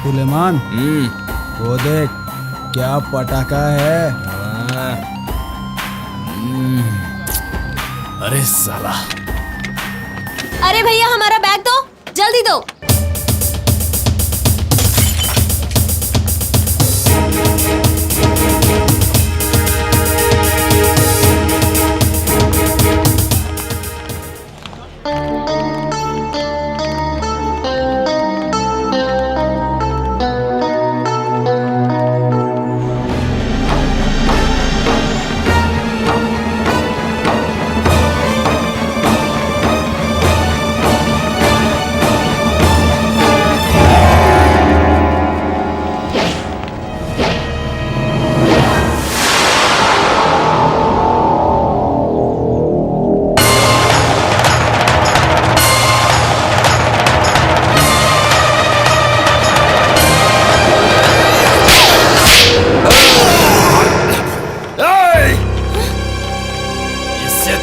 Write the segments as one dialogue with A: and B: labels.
A: सुलेमान, वो देख क्या पटाखा है।
B: अरे साला।
C: अरे भैया हमारा बैग दो, जल्दी दो।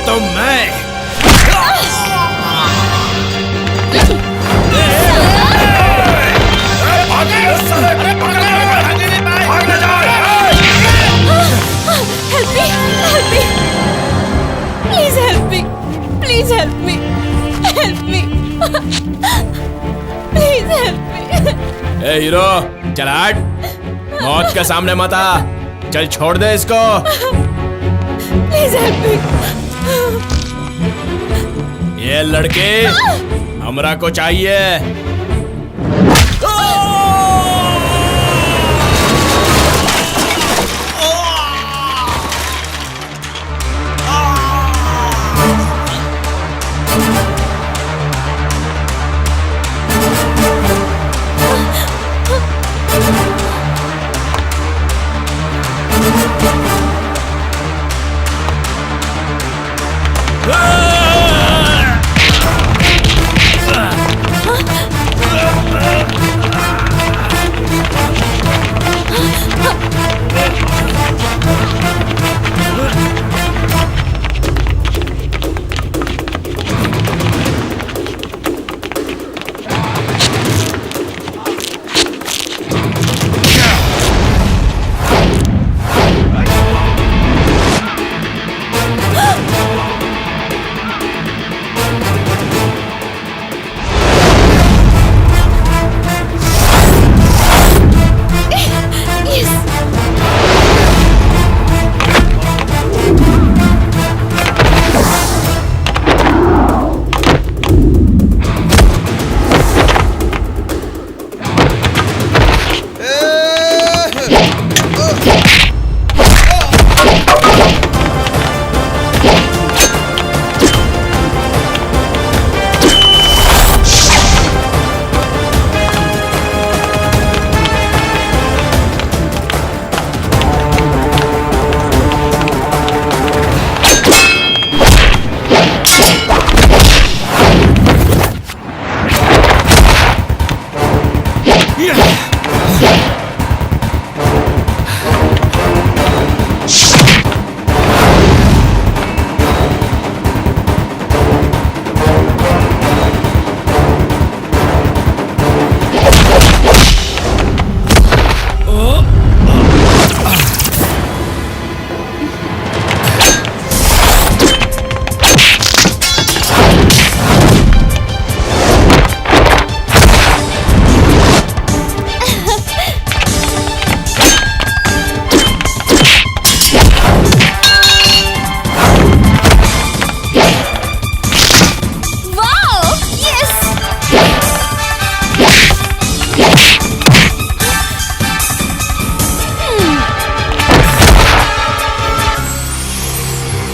B: तो मैं
C: Please help me. Help me. Please help me.
B: A hero, चल हट। मौत के सामने मत आ। चल छोड़ दे इसको।
C: Please help me.
B: ये लड़के हमरा को चाहिए।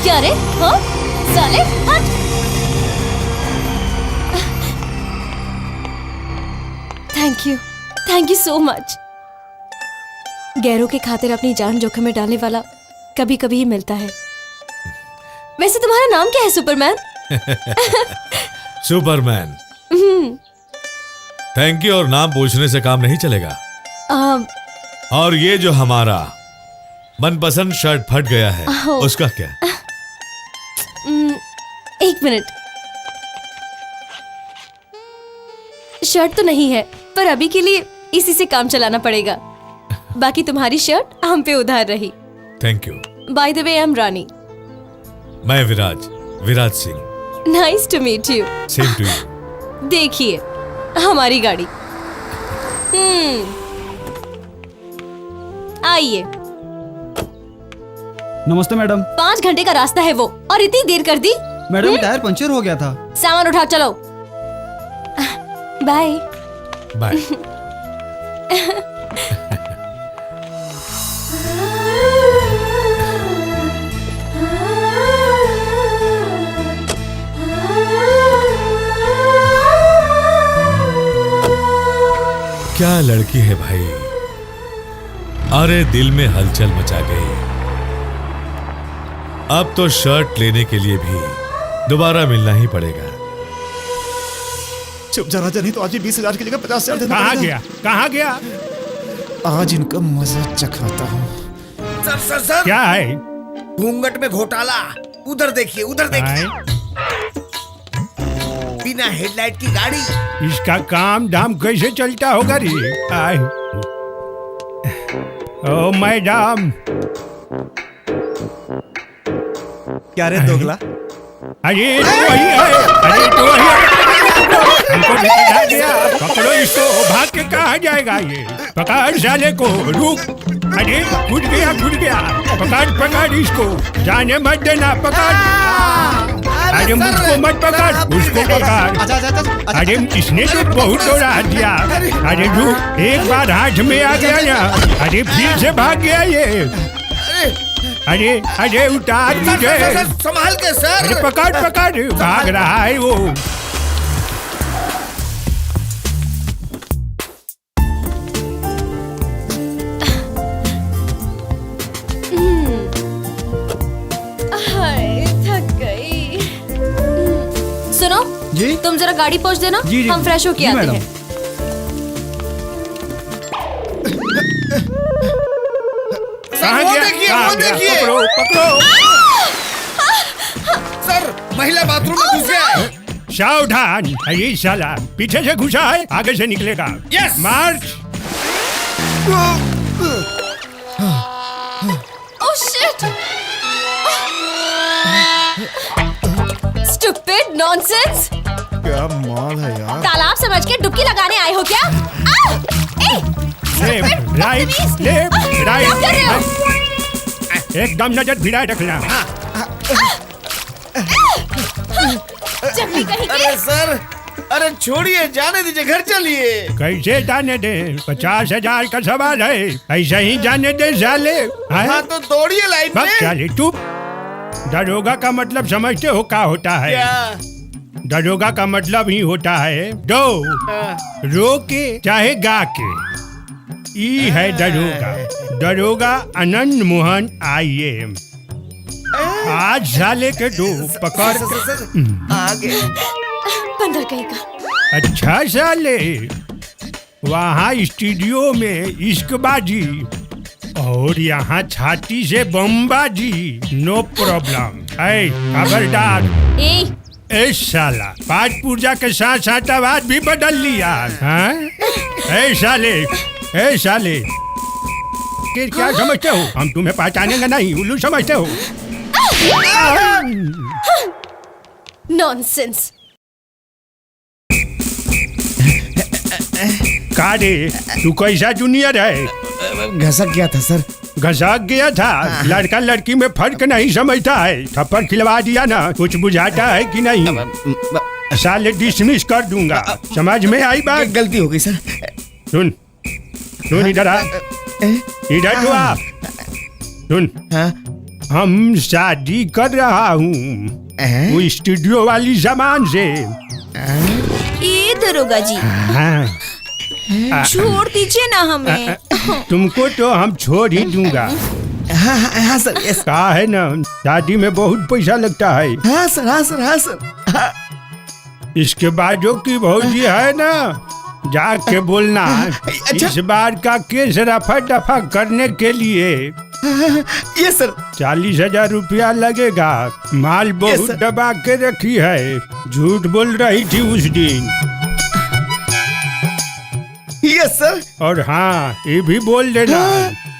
C: क्या रे? हाँ? साले हट। Thank you so much. गैरों के खातिर अपनी जान जोखिम में डालने वाला कभी कभी ही मिलता है। वैसे तुम्हारा नाम क्या है सुपरमैन?
D: सुपरमैन। थैंक यू और नाम पूछने से काम नहीं चलेगा। और ये जो हमारा मनपसंद शर्ट फट गया है उसका क्या?
C: एक मिनट। शर्ट तो नहीं है पर अभी के लिए इसी से काम चलाना पड़ेगा। बाकी तुम्हारी शर्ट हम पे उधार रही।
D: Thank you.
C: By the way I am Rani.
D: मैं Viraj Singh.
C: Nice to meet you.
D: Same to you.
C: देखिए हमारी गाड़ी। आइए।
A: नमस्ते मैडम।
C: 5 घंटे का रास्ता है वो और इतनी देर कर दी।
A: मैडम टायर पंचर हो गया था।
C: सामान उठा चलो। Bye
D: bye. क्या लड़की है भाई, अरे दिल में हलचल मचा गई। अब तो शर्ट लेने के लिए भी दोबारा मिलना ही पड़ेगा।
E: चुप जा राजा, नहीं तो आज ही 20,000 की जगह 50,000 देना
F: कहाँ
E: पड़ेगा।
F: गया कहाँ गया?
E: आज इनका मजा चखाता हूँ।
G: सर सर सर,
F: क्या है?
G: घूंघट में घोटाला। उधर देखिए, उधर देखिए।
F: आए?
G: बिना हेडलाइट की गाड़ी।
F: इसका काम धाम कैसे चलता होगा रे? आए। ओ मैडम।
E: क्या रे दोगला?
F: अरे तो वही है, अरे तो वही है। हमको निकल गया। पकड़ो इसको, भाग के कहाँ जाएगा ये? पकड़ साले को, रुक। अरे छूट गया। पकड़ इसको, जाने मत देना। पकड़। अरे मुझको मत पकड़, उसको पकड़। अरे इसने तो बहुत दौड़ा दिया। अरे रुक, एक बार हाथ में आ गया ना, अरे फिर से भाग गया ये। अरे उतार मुझे।
G: संभाल के सर।
F: अरे पकड़, भाग रहा है वो।
C: थक गई। सुनो
A: जी
C: तुम जरा गाड़ी पहुंच देना।
A: जी,
C: हम फ्रेश होके
A: जी,
C: आते
A: मैडम।
C: हैं।
F: कहाँ
G: वो
F: गया?
G: देखिए,
F: कहाँ
G: वो
F: गया?
G: देखिए।
F: पकड़ो।
G: सर, महिला बाथरूम में घुस गया है।
F: सावधान, ये साला पीछे से घुसा है, आगे से निकलेगा।
G: Yes!
F: March.
C: Oh shit! Stupid nonsense!
E: क्या माल है यार।
C: तालाब समझ के डुबकी लगाने आए हो क्या?
F: लेफ्ट राइट, लेफ्ट
C: क्या कर रहे हो?
F: राइट। एकदम नजर भिड़ाए रखना।
C: चकली कहीं की।
G: अरे सर, अरे छोड़िए, जाने दीजिए, घर चलिए।
F: कैसे जाने दे? 50,000 का सवाल है, ऐसा ही जाने दे साले।
G: हाँ तो दौड़िए लाइन
F: बस
G: में।
F: साले चुप। दरोगा का मतलब समझते हो क्या होता है?
G: क्या?
F: दरोगा का मतलब ही होता है दो, रो के चाहे गा के। ई है दरोगा आनंद मोहन IAM। आज साले के दो पकड़।
G: सर, आगे।
C: बंदर कहीं का।
F: अच्छा साले, वहाँ स्टूडियो में इश्कबाजी और यहाँ छाती से बमबाजी। No problem. ऐ खबरदार। ए साला, पाठ पूजा के साथ साथ आवाज भी बदल लिया। हाँ? ए साले क्या समझते हो? हम तुम्हें पहचानेंगे नहीं, उल्लू समझते हो?
C: नॉनसेंस।
F: का रे, तू कैसा जूनियर है?
E: घसक गया था सर।
F: घसक गया था? लड़का लड़की में फर्क नहीं समझता है। थप्पड़ खिलवा दिया ना, कुछ बुझाता है कि नहीं? साले डिसमिस कर दूंगा। समझ में आई बात?
E: गलती हो गई सर।
F: सुन इधर आ। इधर तो आ। सुन,
E: हाँ?
F: हम शादी कर रहा हूँ वो स्टूडियो वाली सामान से।
C: ये दरोगा जी,
F: हाँ,
C: छोड़ दीजिए ना हमें।
F: तुमको तो हम छोड़ ही दूंगा।
E: हाँ सर, यस।
F: कहा है ना, शादी में बहुत पैसा लगता है।
E: हाँ सर।
F: इसके बाद जो की भौजी है ना, जाके बोलना
E: अच्छा।
F: इस बार का केस रफा दफा करने के लिए
E: ये सर।
F: 40,000 रुपया लगेगा। माल बहुत
E: सर।
F: दबा के रखी है, झूठ बोल रही थी उस दिन।
E: Yes sir.
F: और हाँ ये भी बोल देना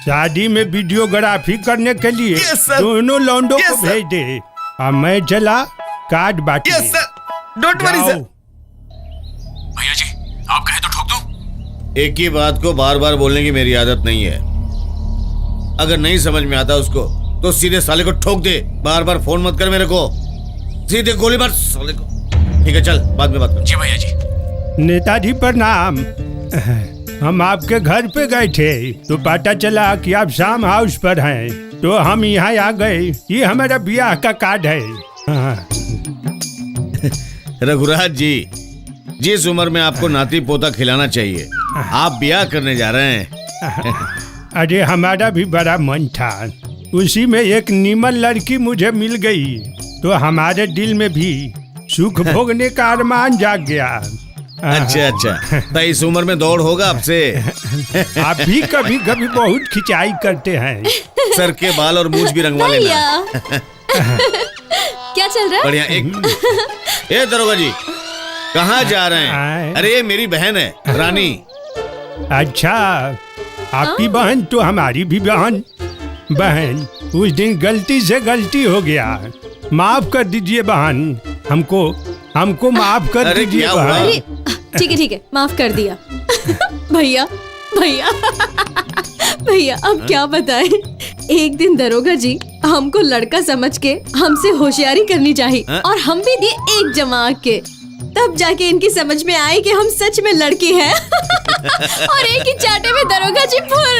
F: शादी में वीडियोग्राफी करने के लिए
E: Yes, sir.
F: दोनों लौंडों
E: Yes,
F: को
E: sir.
F: भेज दे और मैं चला कार्ड बांटने।
E: यस सर, डोंट वरी
F: जाओ।
E: सर।
B: भैया जी आप कहे तो ठोक दो।
G: एक ही बात को बार बार बोलने की मेरी आदत नहीं है। अगर नहीं समझ में आता उसको तो सीधे साले को ठोक दे। बार बार फोन मत कर मेरे को, सीधे गोली मार साले को। ठीक है चल बाद में बात कर।
B: जी भैया जी।
F: नेताजी प्रणाम। हम आपके घर पे गए थे तो पता चला कि आप शाम हाउस पर हैं, तो हम यहाँ आ गए। ये हमारा ब्याह का कार्ड है। हाँ।
G: रघुराज जी, जिस उम्र में आपको नाती पोता खिलाना चाहिए आप ब्याह करने जा रहे हैं।
F: अरे हमारा भी बड़ा मन था, उसी में एक नीमन लड़की मुझे मिल गई तो हमारे दिल में भी सुख भोगने का अरमान जाग गया।
G: अच्छा तो इस उम्र में दौड़ होगा आपसे।
F: आप भी कभी कभी बहुत खिंचाई करते हैं।
G: सर के बाल और मूंछ भी रंगवा लेना।
C: भैया क्या चल रहा है?
G: बढ़िया। एक ए दरोगा जी कहाँ जा रहे हैं? अरे ये मेरी बहन है रानी।
F: अच्छा आपकी बहन तो हमारी भी बहन। बहन उस दिन गलती से गलती हो गया, माफ कर दीजिए बहन। हमको माफ कर
G: अरे
F: दीजिए
G: क्या हुआ?
F: बहन।
C: अरे ठीक है माफ कर दिया। भैया भैया भैया अब क्या बताएं। एक दिन दरोगा जी हमको लड़का समझ के हमसे होशियारी करनी चाहिए और हम भी दिए एक जमा के, तब जाके इनकी समझ में आए कि हम सच में लड़की हैं। और एक ही चाटे में दरोगा जी फुल।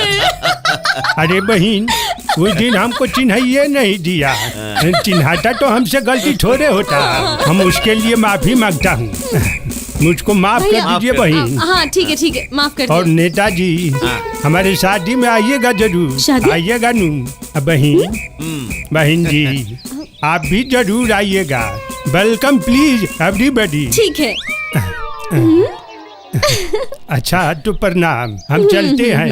F: अरे बहन उस दिन हमको चिन्हिए नहीं दिया, चिन्हाता तो हमसे गलती थोड़े होता। हम उसके लिए माफी मांगता हूँ, मुझको माफ कर दीजिए बहन।
C: हाँ ठीक है माफ कर
F: और
C: दिया।
F: नेताजी हमारे शादी में आइएगा जरूर।
C: शादी?
F: आइएगा नू बहन जी आप भी जरूर आइएगा। Welcome please everybody.
C: ठीक है।
F: अच्छा तो प्रणाम, हम चलते हैं।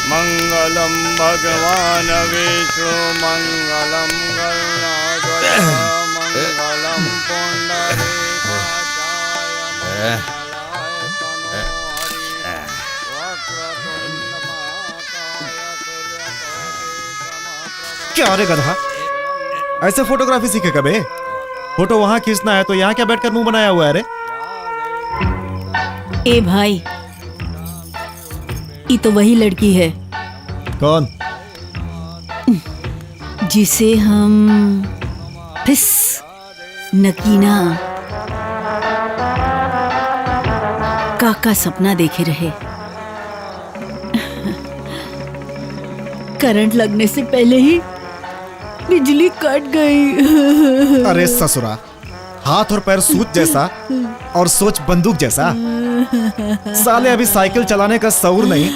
B: मंगलम भगवान विष्णु मंगलम गरुड़ाध्वज मंगलम
H: क्या रे गधा, ऐसे फोटोग्राफी सीखे कबे? फोटो वहां खींचना है तो यहाँ क्या बैठकर मुंह बनाया हुआ है रे?
I: ए भाई ये तो वही लड़की है
H: कौन?
I: जिसे हम फिस नकीना का सपना देखे रहे। करंट लगने से पहले ही बिजली कट गई।
H: अरे ससुरा, हाथ और पैर सूत जैसा और सोच बंदूक जैसा। साले अभी साइकिल चलाने का शऊर नहीं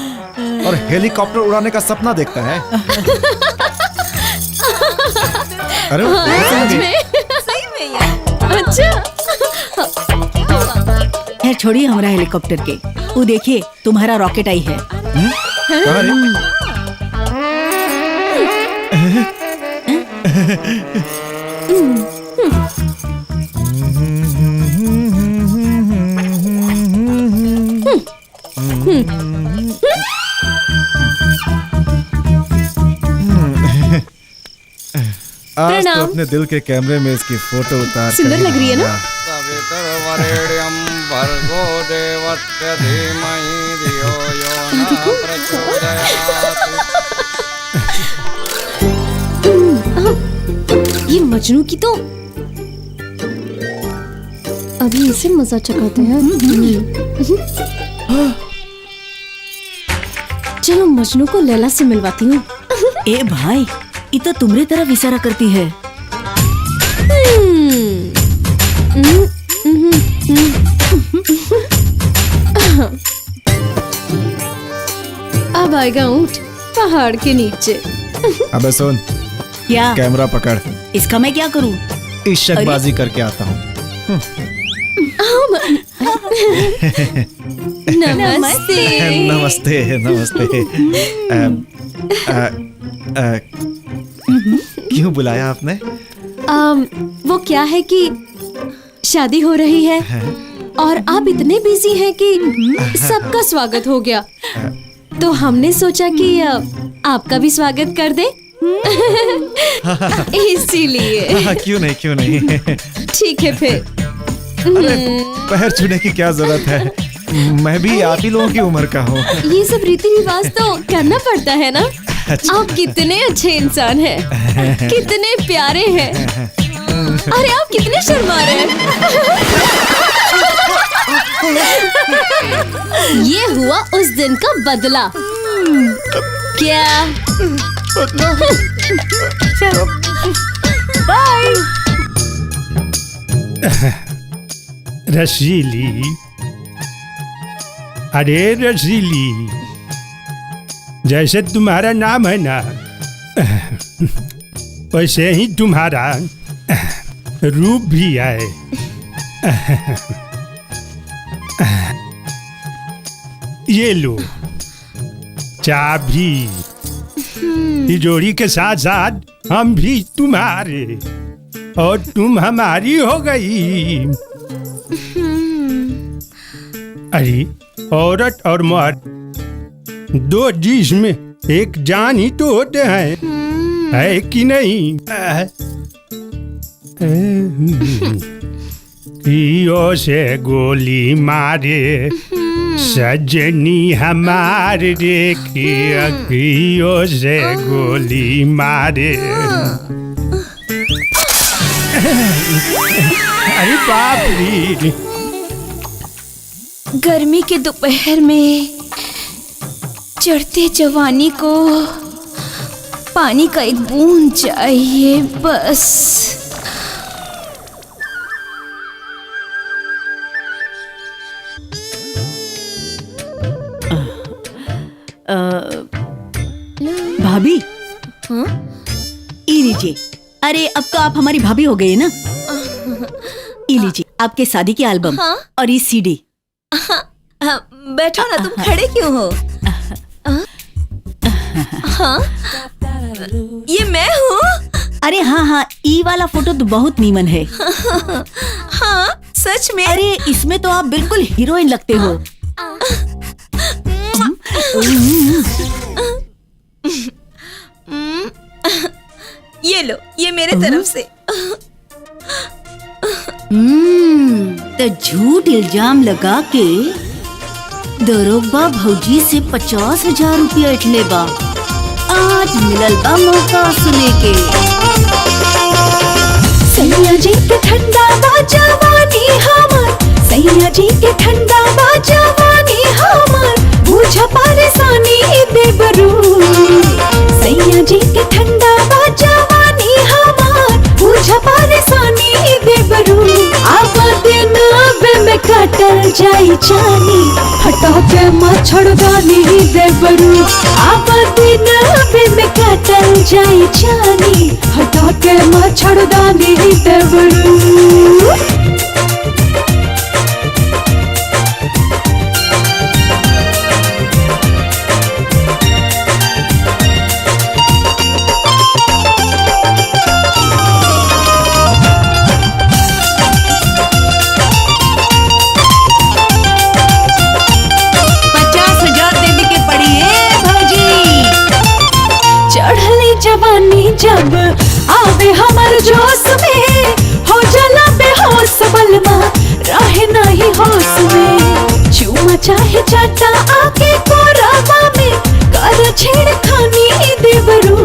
H: और हेलीकॉप्टर उड़ाने का सपना देखता है। अरे
C: सही में यार। अच्छा
I: खैर छोड़िए हमारा हेलीकॉप्टर के, वो देखिए तुम्हारा रॉकेट आई है।
H: कहाँ रे? आज तो अपने दिल के कैमरे में इसकी फोटो उतार कर
C: सुंदर
H: ही
C: लग रही है ना?
H: रहूंगा।
B: वरेण्यम भर्गो देवस्य धीमहि धियो यो न प्रचोदयात्।
C: ये मजनू की तो अभी इसे मजा चखाते हैं। चलो मजनू को लैला से मिलवाती हूँ।
I: ए भाई ये तो तुम्हारी तरफ इशारा करती है।
C: अब आएगा ऊंट पहाड़ के नीचे।
H: अबे सुन,
I: क्या
H: कैमरा पकड़,
I: इसका मैं क्या करूं?
H: इश्कबाजी करके आता हूँ।
C: नमस्ते।
H: नमस्ते नमस्ते। क्यों बुलाया आपने?
C: वो क्या है कि शादी हो रही है और आप इतने बिजी हैं कि सबका स्वागत हो गया, तो हमने सोचा कि आपका भी स्वागत कर दे। इसीलिए।
H: क्यों नहीं
C: ठीक है फिर।
H: पैर छूने की क्या जरूरत है, मैं भी आप ही लोगों की उम्र का हूँ।
C: ये सब रीति रिवाज तो करना पड़ता है ना। आप कितने अच्छे इंसान हैं, कितने प्यारे हैं। अरे आप कितने शर्मा रहे हैं। ये हुआ उस दिन का बदला। क्या?
I: बाय।
F: रसीली, अरे रसीली, जैसे तुम्हारा नाम है ना, वैसे ही तुम्हारा रूप भी है। ये लो चाबी, तिजोरी के साथ साथ हम भी तुम्हारे और तुम हमारी हो गई। अरे औरत और मर्द दो जिस्म एक जान ही तो होते हैं, है कि नहीं? कियो से गोली मारे सजनी हमार रे, कियो से गोली मारे। अरे बाप रे,
J: गर्मी के दोपहर में चढ़ते जवानी को पानी का एक बूंद चाहिए बस।
I: भाभी, ई लीजिए। अरे अब तो आप हमारी भाभी हो गई ना। ई लीजिए आपके शादी की एल्बम और ये सीडी।
J: बैठो ना, तुम खड़े क्यों हो? हाँ, ये मैं हूँ।
I: अरे हाँ, ई वाला फोटो तो बहुत नीमन है।
J: हाँ सच में।
I: अरे इसमें तो आप बिल्कुल हीरोइन लगते हो।
J: ये लो, ये मेरे तरफ से।
I: तो झूठ इल्जाम लगा के दरोगा भौजी से 50,000 रुपया इटले बा। आज मिलल बा मौका सुने के।
J: सैया जी के ठंडा बा जवानी हमर, सैया जी के ठंडा बा जवानी हमर, बुझा परेशानी देबरू। सैया जी के ठंडा बा जवानी हमर, बुझा परेशानी देबरू। अब दिन में कटल जाई जानी, हटा के मच्छरदानी देबरू। अब दिन में कटल जाई जानी, हटा के मच्छरदानी देबरू। जवानी जब आवे हमर जोश में, हो जाला बेहोश बलमा रहे नहीं होश में। चूमा चाहे चाटा आके कोरावा में, कर छेड़खानी देवरू।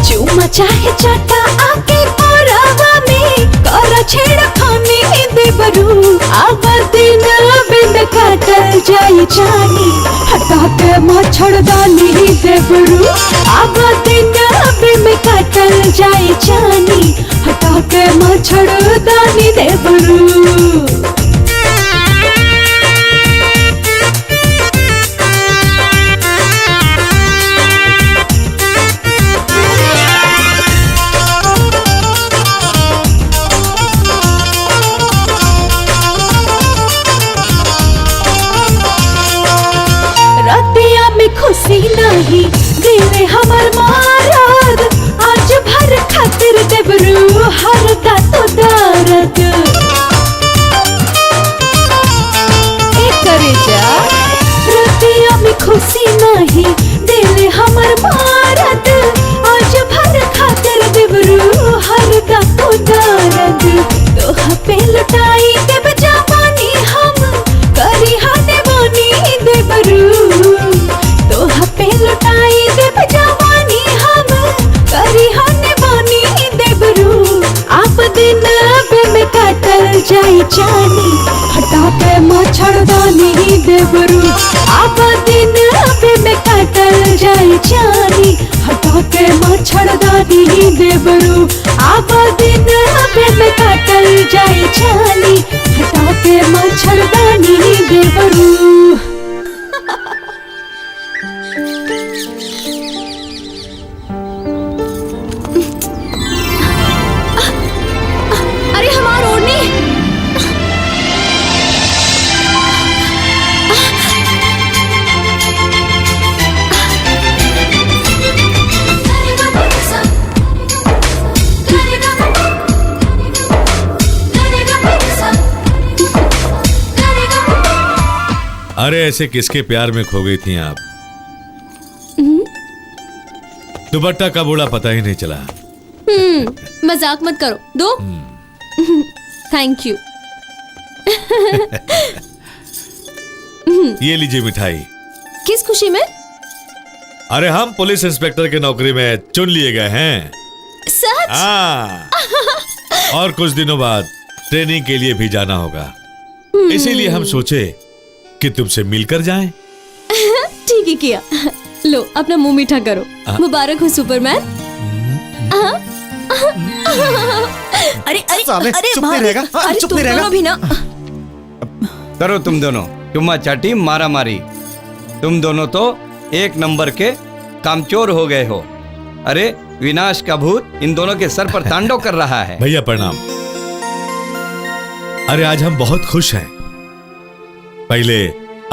J: चूमा चाहे चाटा आके कोरावा में, कर छेड़खानी देवरू। अब दिन बिन काटल जाई जानी, हटा के मच्छरदानी देवरू। अब दिन बिन काटल जाई जानी, हटा के मच्छरदानी देवरू। रतिया में खुशी नहीं दिले हमर मारद, आज भर खातिर देवरू हर का तो दर्द। बाटी देबरू आबा दिन अबे में काटल जाए छाली हटा के मच्छरदानी देबरू
C: अरे हमार ओढ़नी।
D: अरे ऐसे किसके प्यार में खो गई थी आप? दुपट्टा कब उड़ा पता ही नहीं चला।
C: मजाक मत करो, दो। Thank you.
D: ये लीजिए मिठाई।
C: किस खुशी में?
D: अरे हम पुलिस इंस्पेक्टर की नौकरी में चुन लिए गए हैं।
C: सच?
D: हाँ। और कुछ दिनों बाद ट्रेनिंग के लिए भी जाना होगा, इसीलिए हम सोचे कि तुमसे मिलकर जाएं।
C: ठीक ही किया। लो अपना मुंह मीठा करो। मुबारक हो सुपरमैन।
I: अरे अरे
H: साले,
I: अरे
H: चुप नहीं रहेगा? हाँ,
C: अरे
H: चुप
C: तुम
H: नहीं रहेगा?
C: दोनों भी ना।
E: करो तुम दोनों चुम्मा चाटी मारा मारी। तुम दोनों तो एक नंबर के कामचोर हो गए हो। अरे विनाश का भूत इन दोनों के सर पर तांडव कर रहा है।
D: भैया प्रणाम। अरे आज हम बहुत खुश हैं। पहले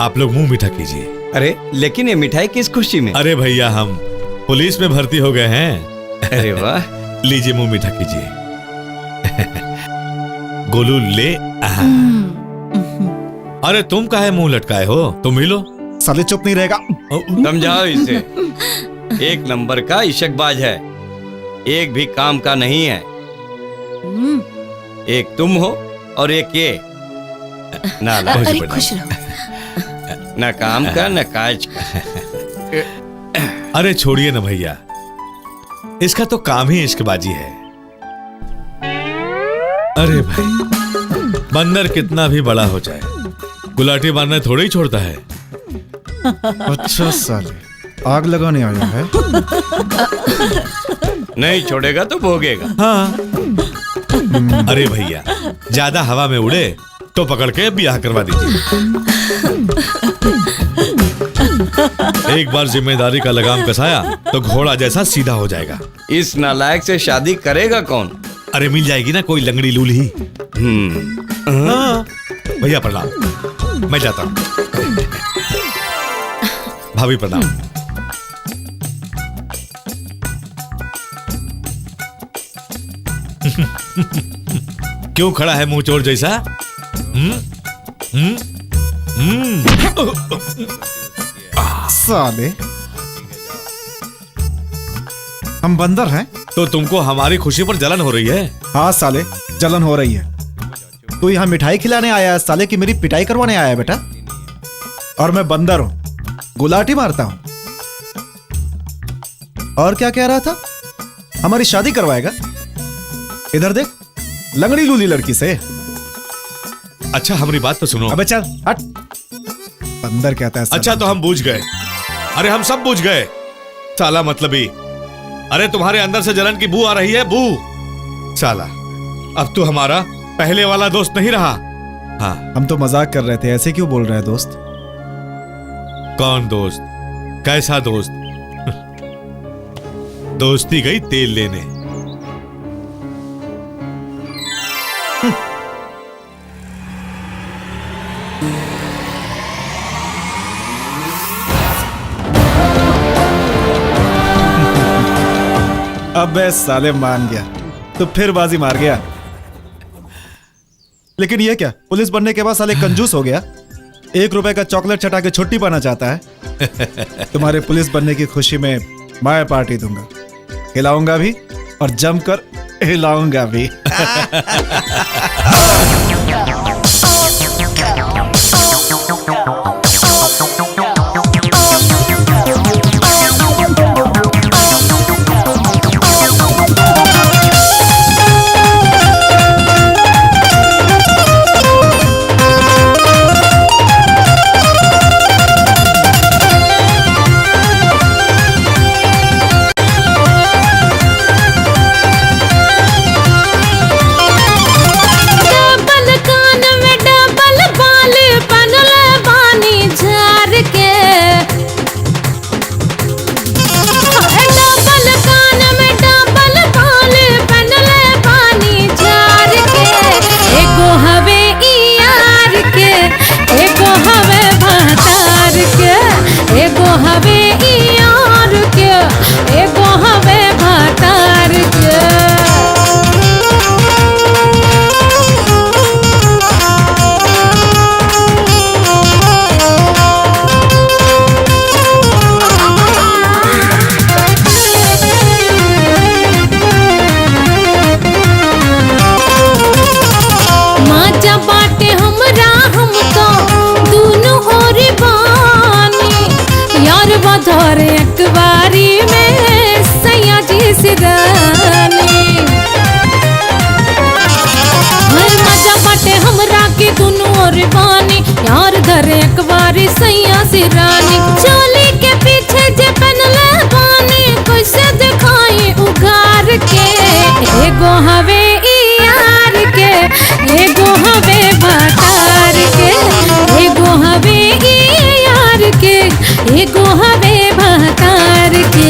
D: आप लोग मुंह मीठा कीजिए।
E: अरे लेकिन ये मिठाई किस खुशी में?
D: अरे भैया हम पुलिस में भर्ती हो गए हैं।
E: अरे वाह।
D: लीजिए मुंह मीठा कीजिए। गोलू ले। अरे तुम काहे मुंह लटकाए हो? तुम ही लो।
H: साले चुप नहीं रहेगा?
E: समझाओ इसे। एक नंबर का इशकबाज है, एक भी काम का नहीं है। एक तुम हो और एक ये नाला।
C: अरे खुश रहो।
E: न काम का न काज का।
D: अरे छोड़िए ना भैया, इसका तो काम ही इश्कबाजी है। अरे भाई, बंदर कितना भी बड़ा हो जाए, गुलाटी मारने थोड़ी ही छोड़ता है।
H: अच्छा साले, आग लगाने आया है।
E: नहीं छोड़ेगा तो भोगेगा।
D: हाँ। अरे भैया, ज्यादा हवा में उड़े तो पकड़ के ब्याह करवा दीजिए। एक बार जिम्मेदारी का लगाम कसाया तो घोड़ा जैसा सीधा हो जाएगा।
E: इस नालायक से शादी करेगा कौन?
D: अरे मिल जाएगी ना कोई लंगड़ी लूली। हाँ। भैया प्रणाम, मैं जाता हूँ। भाभी प्रणाम। क्यों खड़ा है मुंह चोर जैसा?
H: साले, हम बंदर हैं?
D: तो तुमको हमारी खुशी पर जलन हो रही है?
H: हाँ साले, जलन हो रही है। तू यहाँ मिठाई खिलाने आया है साले, की मेरी पिटाई करवाने आया है बेटा? और मैं बंदर हूं, गुलाटी मारता हूं। और क्या कह रहा था? हमारी शादी करवाएगा? इधर देख, लंगड़ी लूली लड़की से।
D: अच्छा हमारी बात तो सुनो।
H: अबे चल हट। बंदर कहता है साला।
D: अच्छा तो हम बूझ गए। अरे हम सब बूझ गए। साला मतलबी। अरे तुम्हारे अंदर से जलन की बू आ रही है, बू। साला, अब तू हमारा पहले वाला दोस्त नहीं रहा। हाँ।
H: हम तो मजाक कर रहे थे, ऐसे क्यों बोल रहे हैं दोस्त?
D: कौन दोस्त? कैसा दोस्त? दोस्ती गई तेल लेने।
H: अबे साले मान गया, तो फिर बाजी मार गया। लेकिन ये क्या, पुलिस बनने के बाद साले कंजूस हो गया। 1 रुपए का चॉकलेट चटा के छुट्टी पाना चाहता है। तुम्हारे पुलिस बनने की खुशी में मैं पार्टी दूंगा, हिलाऊंगा भी और जमकर हिलाऊंगा भी।
J: धोरे अखबारी में सैया जी सिरानी मजा बाटे हमरा के दुनू और बानी यार धरे अखबारी सैया सिरानी चोली के पीछे जे पहनले बानी कैसे दिखाई उगार के एगो हवे ई यार के एगो हवे भतार के एगो हवे ई यार के एगो हवे भतार के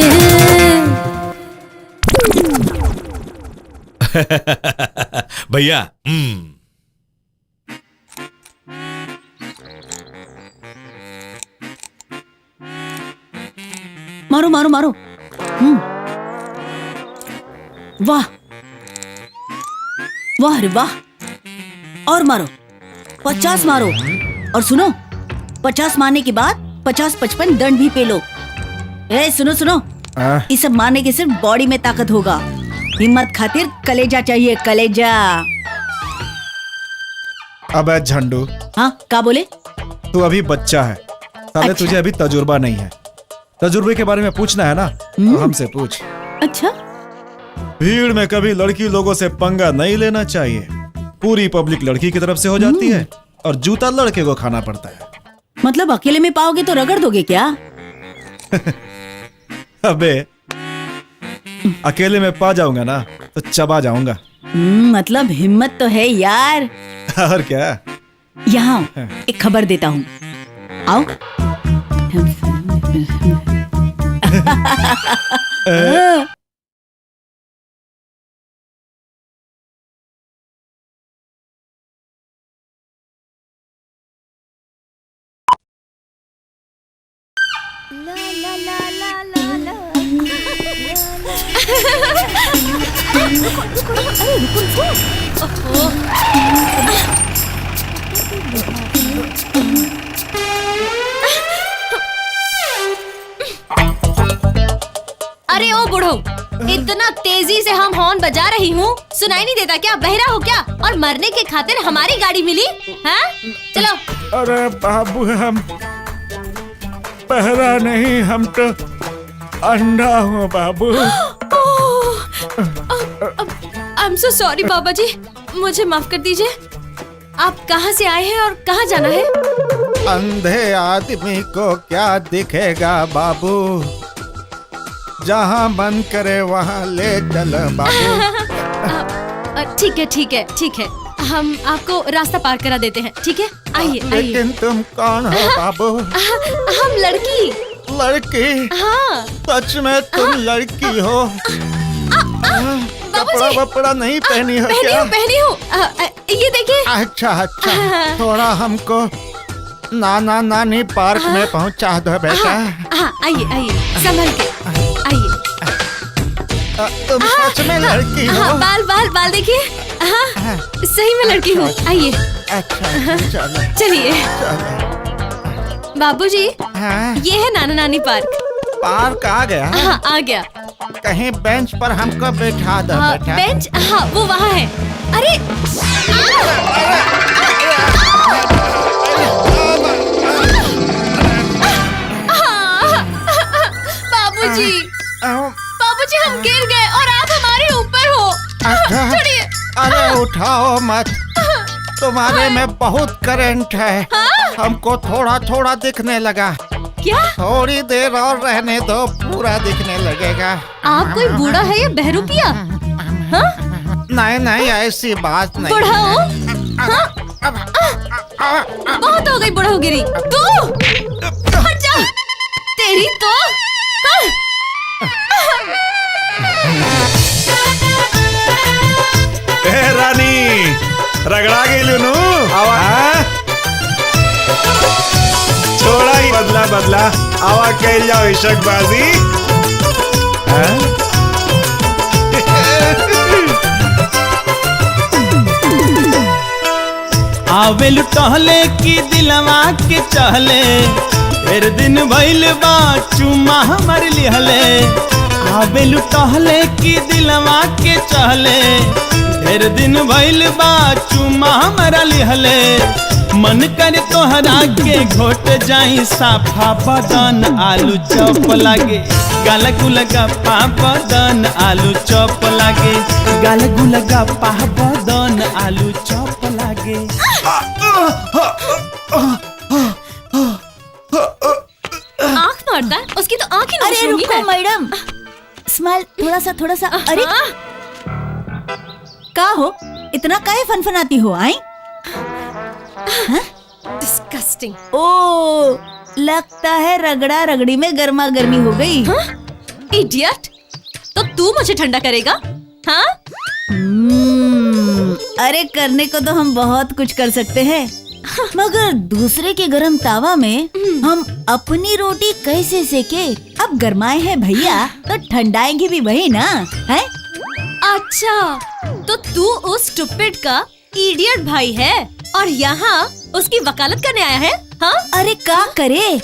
D: भैया
I: मारो मारो मारो। वाह वाह रे वाह, और मारो 50 मारो। और सुनो 50 मारने के बाद 50-55 दंड भी पे लो। ए सुनो सुनो, ये सब मारने के सिर्फ बॉडी में ताकत होगा, हिम्मत खातिर कलेजा चाहिए, कलेजा।
H: अब झंडू,
I: हाँ का बोले?
H: तू अभी बच्चा है साले,
I: अच्छा।
H: तुझे अभी तजुर्बा नहीं है। तजुर्बे के बारे में पूछना है ना तो हमसे पूछ।
I: अच्छा,
H: भीड़ में कभी लड़की लोगों से पंगा नहीं लेना चाहिए। पूरी पब्लिक लड़की की तरफ से हो जाती है और जूता लड़के को खाना पड़ता है।
I: मतलब अकेले में पाओगे तो रगड़ दोगे क्या?
H: अबे अकेले में पा जाऊंगा ना तो चबा जाऊंगा।
I: मतलब हिम्मत तो है यार।
H: और क्या?
I: यहाँ एक खबर देता हूँ, आओ।
C: अरे ओ बूढ़ो, इतना तेजी से हम हॉर्न बजा रही हूँ, सुनाई नहीं देता क्या? बहरा हो क्या? और मरने के खातिर हमारी गाड़ी मिली? हाँ चलो।
F: अरे बाबू, हम पहरा नहीं, हम तो अंधा हूँ बाबू।
C: आई एम सो सॉरी बाबा जी, मुझे माफ कर दीजिए। आप कहाँ से आए हैं और कहाँ जाना है?
H: अंधे आदमी को क्या दिखेगा बाबू, जहाँ मन करे वहाँ ले चल बाबू।
C: ठीक है ठीक है ठीक है, हम आपको रास्ता पार करा देते हैं, ठीक है? आइए आइए।
H: लेकिन तुम कौन हो बाबू?
C: हम लड़की।
H: लड़की?
C: हाँ।
H: सच में तुम लड़की हो? कपड़ा वपड़ा नहीं पहनी हो क्या?
C: पहनी हूँ। ये देखिए।
H: अच्छा अच्छा, थोड़ा हमको नाना नानी पार्क में पहुंचा दो बेटा।
C: हाँ आइए आइए, संभल के आइए।
H: तुम सच में लड़की हो?
C: हाँ, बाल बाल बाल देखिए। हाँ सही में लड़की हूँ। आइए।
H: अच्छा चलो
C: चलिए। बाबूजी,
H: हाँ?
C: ये है नाना नानी पार्क।
H: पार्क आ गया?
C: हाँ आ गया।
H: कहीं बेंच पर हमको बैठा दो बेटा।
C: बेंच? हाँ वो वहाँ है। अरे बाबूजी, बाबूजी हम गिर गए और आप हमारे ऊपर हो। छोड़िए।
H: अरे उठाओ मत, तुम्हारे में बहुत करंट है। हमको थोड़ा थोड़ा दिखने लगा।
C: क्या?
H: थोड़ी देर और रहने दो, पूरा दिखने लगेगा।
C: आप कोई बूढ़ा है या बहरूपिया?
H: नहीं नहीं, ऐसी बात नहीं।
C: बूढ़ा हो? बहुत हो गई बुढ़ागिरी। तू हट जा, तेरी तो।
H: रानी रगड़ा गई लुनू। छोड़ा ही बदला बदला, आवा कह जाओ इशकबाजी।
K: आवे लुटहले की दिलवा के चहले, फिर दिन भइल बा चुमा हमर लिहले। आवे लुटहले की दिलवा के चहले, फिर दिन भइल बा चुमा हमरा लिहले। मन कर तोहरा के घोट जाई साफा बदन आलू चौप लागे गाल गुलगप्पा बदन आलू चौप लागे गाल गुलगप्पा बदन आलू चौप लागे।
C: आँख मारता है उसकी तो आँख ही
I: अरे
C: नोचूंगी
I: रुको
C: मैं।
I: मैडम, स्माइल थोड़ा सा। अरे का हो, इतना काहे फनफनाती हो? आई
C: डिस्गस्टिंग।
I: ओ, लगता है रगड़ा रगड़ी में गर्मा गर्मी हो गई।
C: इडियट, तो तू मुझे ठंडा करेगा? हाँ?
I: अरे करने को तो हम बहुत कुछ कर सकते हैं, मगर दूसरे के गरम तावा में हम अपनी रोटी कैसे सेके? अब गरमाए हैं भैया तो ठंडाएंगे भी वही ना, है?
C: अच्छा, तो तू उस स्टूपिड का इडियट भाई है और यहाँ उसकी वकालत करने आया है? हाँ?
I: अरे का करे,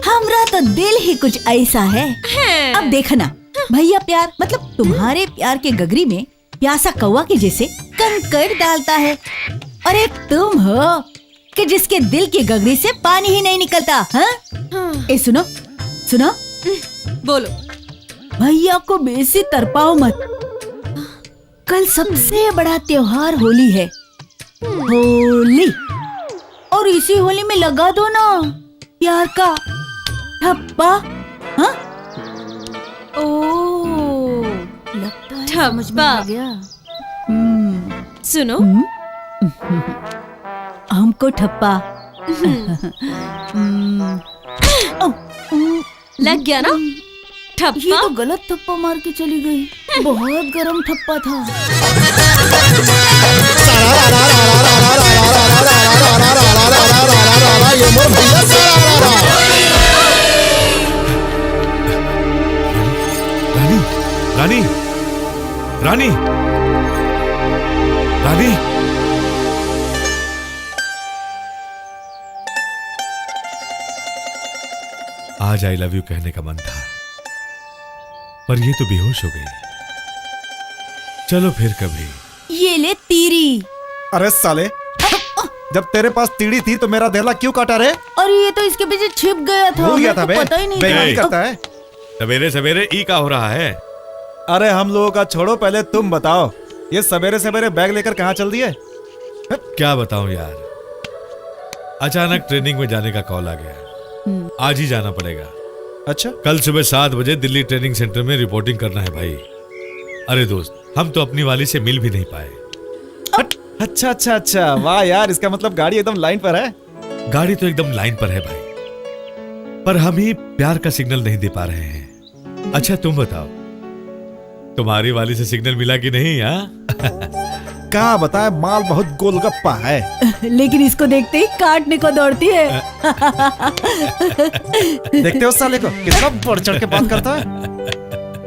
I: हमरा तो दिल ही कुछ ऐसा है। अब देखना भैया, प्यार मतलब तुम्हारे प्यार के गगरी में प्यासा कौवा के जैसे कंकड़ डालता है, और एक तुम हो कि जिसके दिल की गगरी से पानी ही नहीं निकलता। हाँ? ए सुनो,
C: बोलो।
I: भैया को बेसी तरपाओ मत, कल सबसे बड़ा त्योहार होली है। होली, और इसी होली में लगा दो ना प्यार का ठप्पा। हाँ? ओ, लगता है समझ में आ गया।
C: सुनो,
I: हमको ठप्पा
C: लग गया ना ठप्पा?
I: ये तो गलत ठप्पा मार के चली गई, बहुत गरम ठप्पा था।
D: रानी, रानी, रानी, आज आई लव यू कहने का मन था, पर ये तो बेहोश हो गई। चलो फिर कभी।
I: ये ले तीरी।
H: अरे साले, जब तेरे पास तीड़ी थी तो मेरा देहला क्यों काटा रे?
I: और ये तो इसके पीछे छिप गया था,
H: भूल गया था बे,
I: पता ही नहीं
H: बेईमानी
I: था।
H: करता है।
D: सवेरे सवेरे ई का हो रहा है?
H: अरे हम लोगों का छोड़ो, पहले तुम बताओ, ये सवेरे सवेरे बैग लेकर कहाँ चल दिए?
D: क्या बताऊं यार, अचानक ट्रेनिंग में जाने का कॉल आ गया, आज ही जाना पड़ेगा।
H: अच्छा,
D: कल सुबह 7 बजे दिल्ली ट्रेनिंग सेंटर में रिपोर्टिंग करना है भाई। अरे दोस्त, हम तो अपनी वाली से मिल भी नहीं पाए।
H: अच्छा अच्छा अच्छा, वाह यार, इसका मतलब गाड़ी एकदम लाइन पर है।
D: गाड़ी तो एकदम लाइन पर है भाई, पर हम ही प्यार का सिग्नल नहीं दे पा रहे हैं। अच्छा तुम बताओ, तुम्हारी वाली से सिग्नल मिला कि नहीं?
H: क्या बताए, माल बहुत गोलगप्पा है।
I: लेकिन इसको देखते ही काटने को दौड़ती है।
H: देखते हो साले को, कितना बढ़ चढ़ के बात करता है।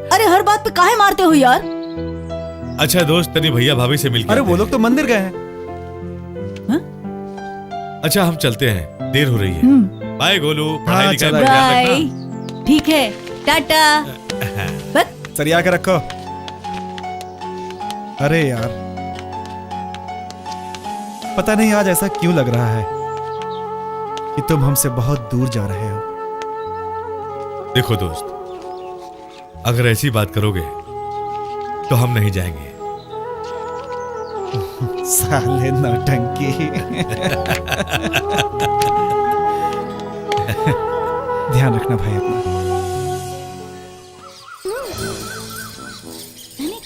I: अरे हर बात पे काहे मारते हो यार?
D: अच्छा दोस्त, तनी भैया भाभी से मिल।
H: अरे वो लोग तो मंदिर गए हैं।
D: अच्छा हम चलते हैं, देर हो रही है। बाय गोलू, पढ़ाई लिखाई पर ध्यान
I: बाय।
D: रखना।
I: ठीक है, टाटा।
H: सरिया के रखो। अरे यार, पता नहीं आज ऐसा क्यों लग रहा है कि तुम हमसे बहुत दूर जा रहे हो।
D: देखो दोस्त, अगर ऐसी बात करोगे तो हम नहीं जाएंगे।
H: साले नौटंकी। ध्यान रखना भाई अपना।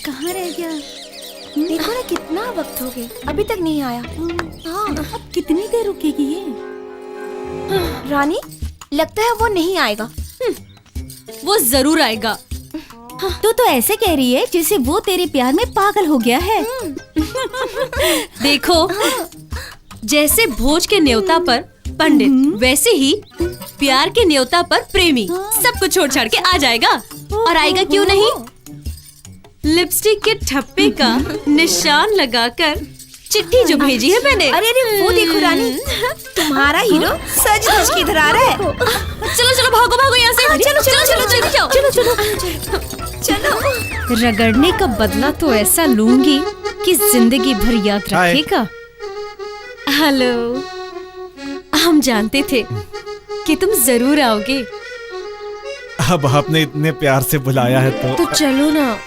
I: कहाँ रह गया?
J: देखो ना कितना वक्त हो गया, अभी तक नहीं आया।
I: हाँ, अब कितनी देर रुकेगी ये?
J: रानी, लगता है वो नहीं आएगा।
C: वो जरूर आएगा।
I: तू तो ऐसे कह रही है जैसे वो तेरे प्यार में पागल हो गया है।
C: देखो, जैसे भोज के न्योता पर पंडित, वैसे ही प्यार के न्योता पर प्रेमी सब कुछ छोड़ छाड़ के आ जाएगा। और आएगा क्यों नहीं? लिपस्टिक के ठप्पे का निशान लगाकर चिट्ठी जो भेजी है मैंने।
J: अरे अरे वो देखो रानी, तुम्हारा हीरो सज धज के इधर आ रहा है।
C: चलो चलो, भागो भागो यहाँ से। चलो चलो चलो चलो जाओ।
J: चलो चलो चलो।
C: रगड़ने का बदला तो ऐसा लूंगी कि जिंदगी भर याद रखेगा। हेलो, हम जानते थे कि तुम जरूर आओगे।
H: अब आपने इतने प्यार से बुलाया है
C: तो चलो ना।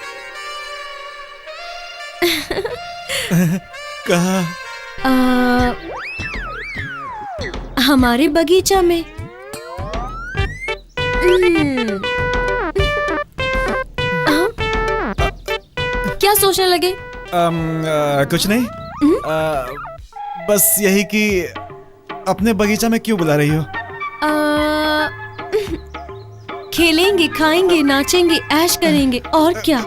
H: कहा?
C: हमारे बगीचा में। क्या सोचने लगे?
H: कुछ नहीं। बस यही कि अपने बगीचा में क्यों बुला रही हो?
C: खेलेंगे, खाएंगे, नाचेंगे, ऐश करेंगे और क्या।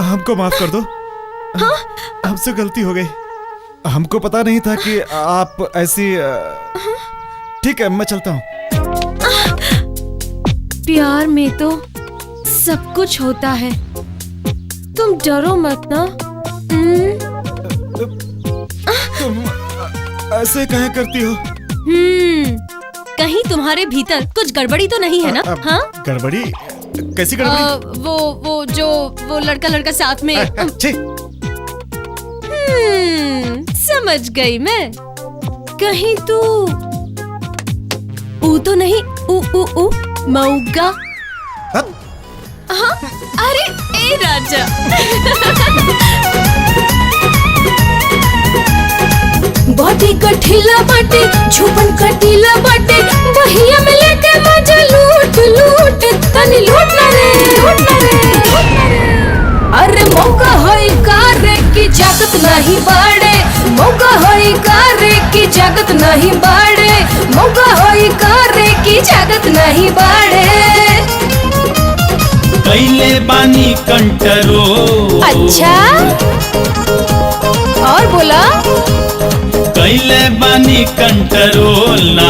H: हमको माफ कर दो। हमसे गलती हो गई। हमको पता नहीं था कि आप ऐसी। ठीक है, मैं चलता हूँ।
C: प्यार में तो सब कुछ होता है, तुम डरो मत ना।
H: तुम ऐसे कहीं करती हो?
C: कहीं तुम्हारे भीतर कुछ गड़बड़ी तो नहीं है ना? हाँ,
H: गड़बड़ी? कैसी गड़बड़ी?
C: वो लड़का साथ में। समझ गई मैं। कहीं तू ऊ तो नहीं? ऊ मऊगा? हाँ? अरे ए राजा।
J: बॉडी कठिला बाटे, झुपन कटीला बाटे, बहिया में लेके मजा लूट लूट, तनी लूट ना रे। अरे मौका होई कारे की जागत नहीं बाड़े, मौका होई कारे की जागत नहीं बाड़े, मौका होई कारे की जागत नहीं बाड़े।
K: कैले बानी कंट्रोल।
J: अच्छा, और बोला?
K: कैले बानी कंट्रोल, ना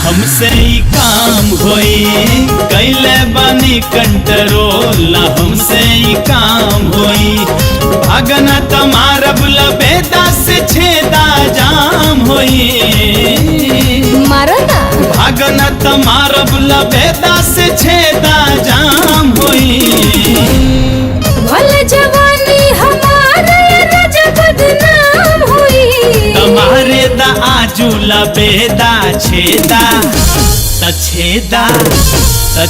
K: हमसे ही काम होई। कैले बानी कंट्रोल, ना हमसे ही काम होई। भागना तमारा बुला बेदा से छेदा जाम होई।
J: मारो ना।
K: भागना तमारा बुला बेदा से छेदा जाम होई।
J: भले जवानी हमारे राजा बदनाम हुई।
K: तुम्हारे दा आजूला बेदा छेदा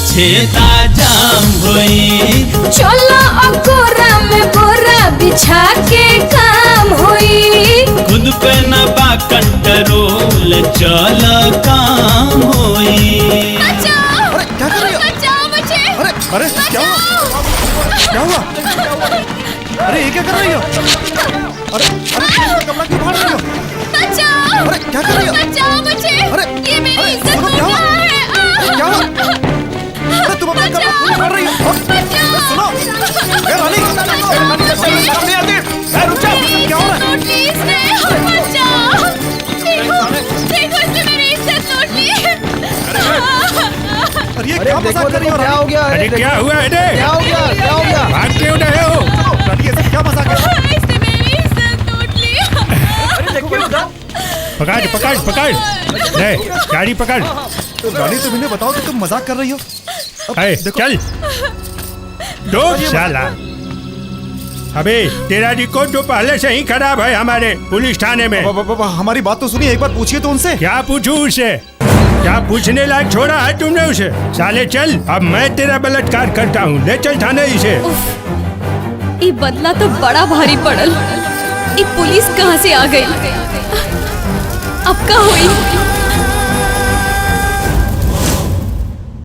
K: छेदा जाम होई।
J: चलो अकोरा में बोरा बिछा के काम हुई।
K: खुद पे न बा कंट्रोल, चल काम होई।
H: अरे क्या कर रही हो?
C: बचाओ मुझे।
H: अरे क्या हुआ? अरे ये क्या कर रही हो? अरे कमरा क्यों फाड़ रही हो?
C: बचाओ।
H: अरे क्या कर रही हो?
C: बचाओ मुझे।
H: अरे
C: ये मेरी इज्जत
H: सुनो,
C: लूट
H: क्या हुआ?
C: रहा है।
H: क्या हुआ? अरे तुम अपना कमरा क्यों फाड़ रही हो? सुनो, ए रानी, नहीं आती। रुक जा, क्या हो रहा है? अरे ये क्या मजाक कर रही हो? क्या हो गया?
F: अरे क्या हुआ है?
H: क्या हो गया?
F: भाग क्यों रहे हो?
H: रानी, ये सब क्या मजाक है?
F: पकड़ ले, गाड़ी पकड़।
H: रानी, तुम इन्हें बताओ कि तुम मजाक कर रही हो।
F: चल दो साला। अबे तेरा रिकॉर्ड तो पहले से ही खराब है हमारे पुलिस थाने में।
H: हमारी बात तो सुनिए, एक बार पूछिए तो उनसे।
F: क्या पूछूं उससे? क्या पूछने लायक छोड़ा है तुमने उसे? साले चल, अब मैं तेरा बलात्कार करता हूँ। ले चल थाने इसे।
C: ये बदला तो बड़ा भारी पड़ल। ये पुलिस कहाँ से आ गई? अब का हुई?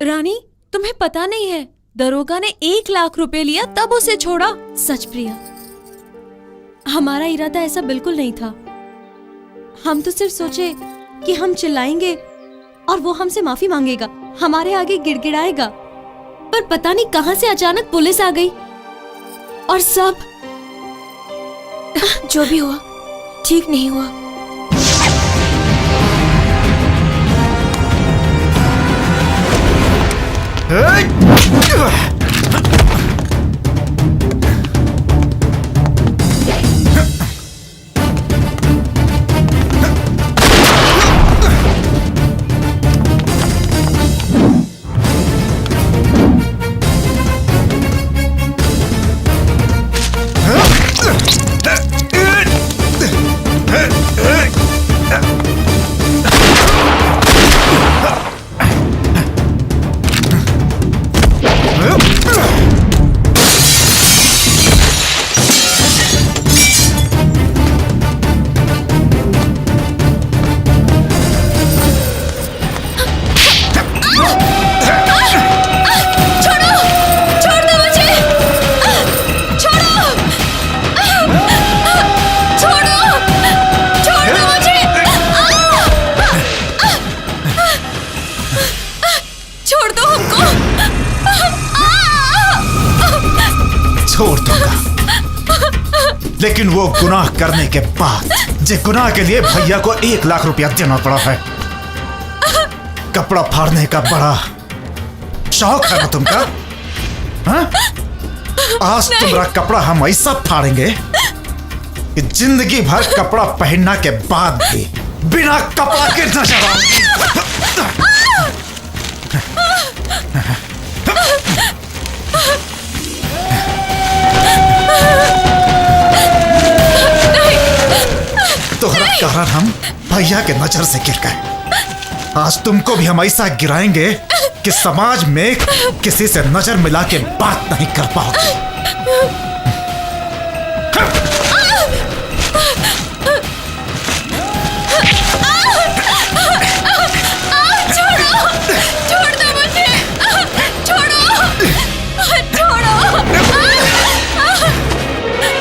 C: रानी, तुम्हें पता नहीं है, दरोगा ने 1 लाख रुपए लिया तब उसे छोड़ा। सच प्रिया, हमारा इरादा ऐसा बिल्कुल नहीं था। हम तो सिर्फ सोचे कि हम चिल्लाएंगे और वो हमसे माफी मांगेगा, हमारे आगे गिड़गिड़ाएगा। पर पता नहीं कहां से अचानक पुलिस आ गई और सब जो भी हुआ ठीक नहीं हुआ।
H: लेकिन वो गुनाह करने के बाद जे गुनाह के लिए भैया को 1 लाख रुपया देना पड़ा है। कपड़ा फाड़ने का बड़ा शौक है ना तुमका? हाँ? आज तुम्हारा कपड़ा हम ऐसा फाड़ेंगे कि जिंदगी भर कपड़ा पहनना के बाद भी बिना कपड़ा के नजर आओगे। तोहरा कारण हम भैया के नजर से गिर गए। आज तुमको भी हम ऐसा गिराएंगे कि समाज में किसी से नजर मिला के बात नहीं कर पाओगे।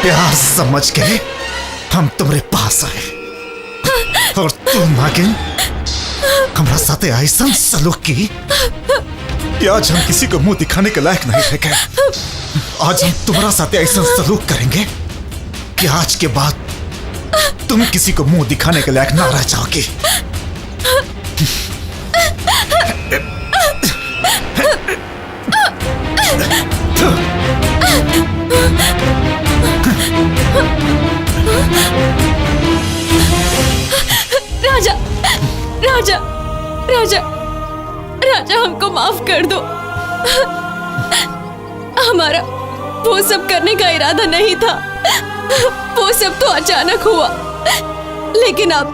H: प्यार समझ के हम तुम्हारे पास आए और तुम नागिन हमारा साथे ऐसा सलूक की कि आज हम किसी को मुंह दिखाने के लायक नहीं रह गए। आज हम तुम्हारा साथे ऐसा सलूक करेंगे कि आज के बाद तुम किसी को मुंह दिखाने के लायक ना रह जाओगी।
C: राजा राजा राजा राजा हमको माफ कर दो। हमारा वो सब करने का इरादा नहीं था। वो सब तो अचानक हुआ, लेकिन अब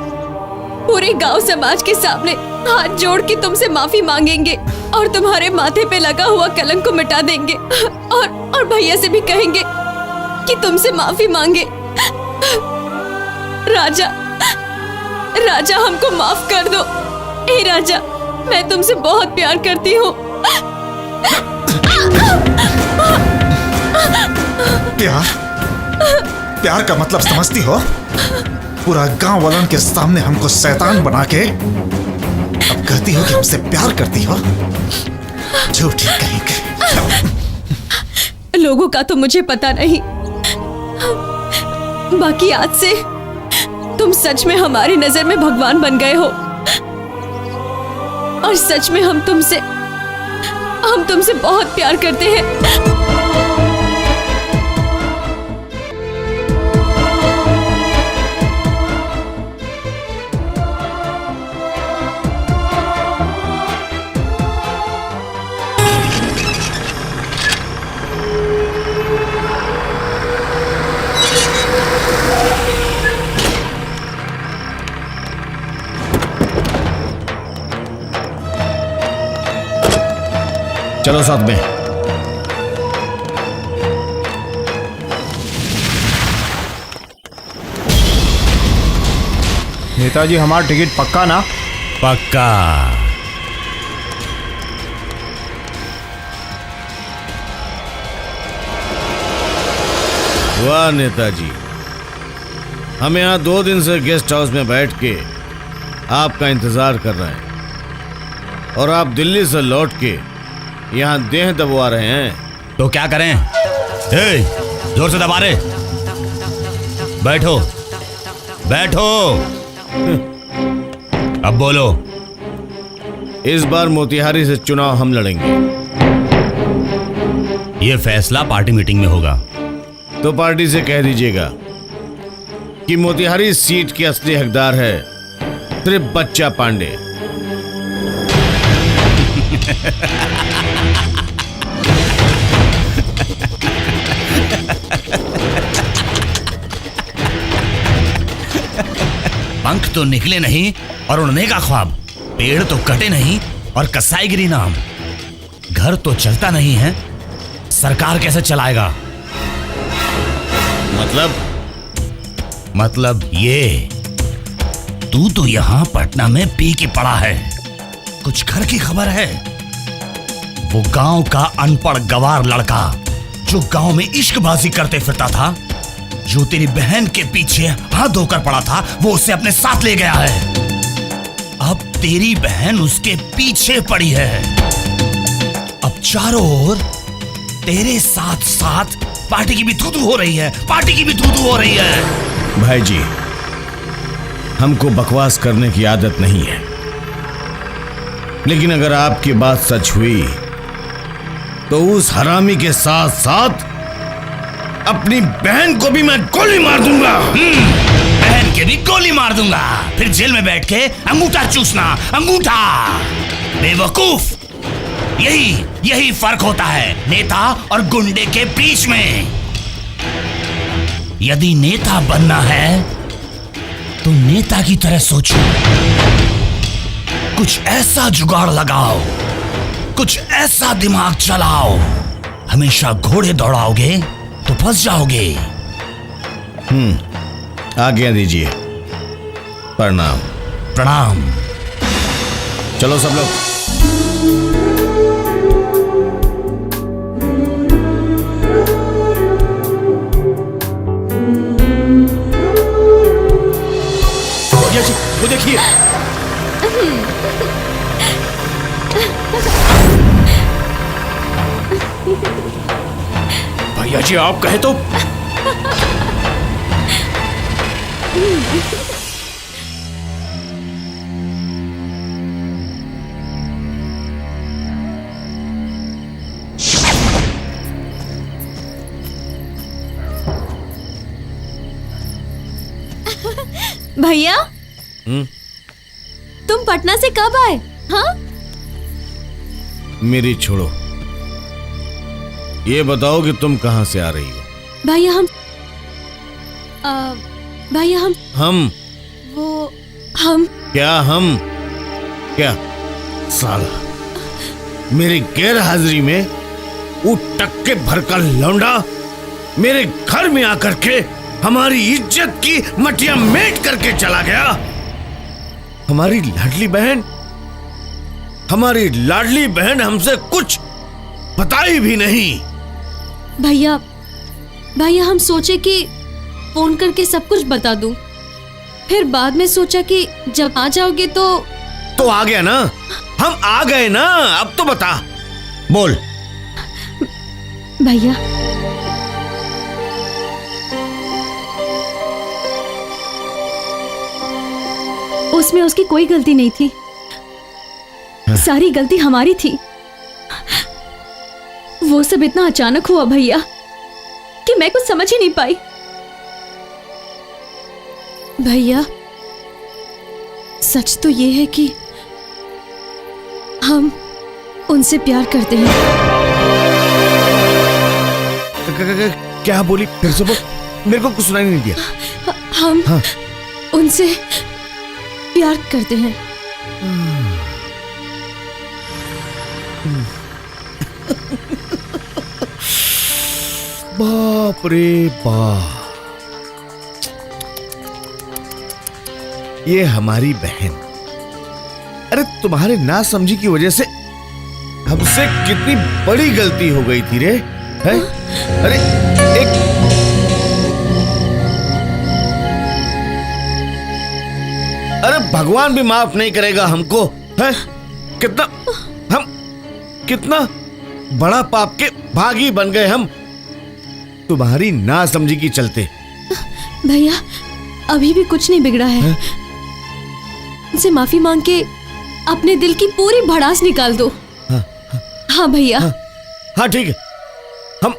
C: पूरे गांव समाज के सामने हाथ जोड़ के तुमसे माफी मांगेंगे और तुम्हारे माथे पे लगा हुआ कलंक को मिटा देंगे और भैया से भी कहेंगे कि तुमसे माफी मांगे। राजा राजा हमको माफ कर दो। ए राजा, मैं तुमसे बहुत प्यार करती हूँ।
H: प्यार? प्यार का मतलब समझती हो? पूरा गांव वालों के सामने हमको शैतान बना के अब कहती हो कि हमसे प्यार करती हो? झूठी कहीं के।
C: लोगों का तो मुझे पता नहीं, बाकी आज से तुम सच में हमारी नजर में भगवान बन गए हो और सच में हम तुमसे बहुत प्यार करते हैं।
B: चलो साथ में।
F: नेताजी, हमारा टिकट पक्का ना?
B: पक्का।
G: वाह नेताजी, हम यहाँ 2 दिन से गेस्ट हाउस में बैठ के आपका इंतजार कर रहे हैं और आप दिल्ली से लौट के यहाँ देह दबवा रहे हैं।
B: तो क्या करें? जोर से दबा रहे। बैठो बैठो। अब बोलो।
G: इस बार मोतिहारी से चुनाव हम लड़ेंगे।
B: ये फैसला पार्टी मीटिंग में होगा।
G: तो पार्टी से कह दीजिएगा कि मोतिहारी सीट के असली हकदार है सिर्फ बच्चा पांडे।
B: पंख तो निकले नहीं और उड़ने का ख्वाब, पेड़ तो कटे नहीं और कसाईगिरी नाम, घर तो चलता नहीं है, सरकार कैसे चलाएगा? मतलब ये, तू तो यहां पटना में पी के पड़ा है, कुछ घर की खबर है? वो गांव का अनपढ़ गवार लड़का जो गांव में इश्कबाजी करते फिरता था, जो तेरी बहन के पीछे हाथ धोकर पड़ा था, वो उसे अपने साथ ले गया है। अब तेरी बहन उसके पीछे पड़ी है। अब चारों ओर तेरे साथ साथ पार्टी की भी थू हो रही है, पार्टी की भी थू हो रही है।
G: भाई जी, हमको बकवास करने की आदत नहीं है, लेकिन अगर आपकी बात सच हुई तो उस हरामी के साथ साथ अपनी बहन को भी मैं गोली मार दूंगा।
B: बहन के भी गोली मार दूंगा, फिर जेल में बैठ के अंगूठा चूसना, अंगूठा। बेवकूफ, यही फर्क होता है नेता और गुंडे के बीच में। यदि नेता बनना है तो नेता की तरह सोचो, कुछ ऐसा जुगाड़ लगाओ, कुछ ऐसा दिमाग चलाओ, हमेशा घोड़े दौड़ाओगे तो फंस जाओगे।
G: आज्ञा दीजिए। प्रणाम।
B: प्रणाम।
G: चलो सब लोग।
E: वो देखिए,
F: भैया जी आप कहे तो
C: भैया तुम पटना से कब आए? हाँ,
G: मेरी छोड़ो, ये बताओ कि तुम कहां से आ रही हो?
C: भैया हम
G: क्या साला मेरी गैर हाजिरी में वो टक्के भर का लौंडा मेरे घर में आकर के हमारी इज्जत की मटिया मेट करके चला गया। हमारी लाडली बहन हमसे कुछ बताई भी नहीं।
C: भैया हम सोचे कि फोन करके सब कुछ बता दूं, फिर बाद में सोचा कि जब आ जाओगे तो
G: आ गया ना, हम आ गए ना, अब तो बता, बोल।
C: भैया उसमें उसकी कोई गलती नहीं थी, सारी गलती हमारी थी। वो सब इतना अचानक हुआ भैया कि मैं कुछ समझ ही नहीं पाई। भैया सच तो ये है कि हम उनसे प्यार करते हैं।
G: क्या बोली? फिर से बोल, मेरे को कुछ सुनाई नहीं दिया।
C: हम उनसे प्यार करते हैं।
G: बाप रे बाप, ये हमारी बहन, अरे तुम्हारे ना समझी की वजह से हमसे कितनी बड़ी गलती हो गई थी रे, है? अरे अरे भगवान भी माफ नहीं करेगा हमको, है? कितना बड़ा पाप के भागी बन गए हम तुम्हारी ना समझी की चलते।
C: भैया अभी भी कुछ नहीं बिगड़ा है, उनसे माफी मांग के अपने दिल की पूरी भड़ास निकाल दो। हाँ भैया।
G: हाँ ठीक है, हम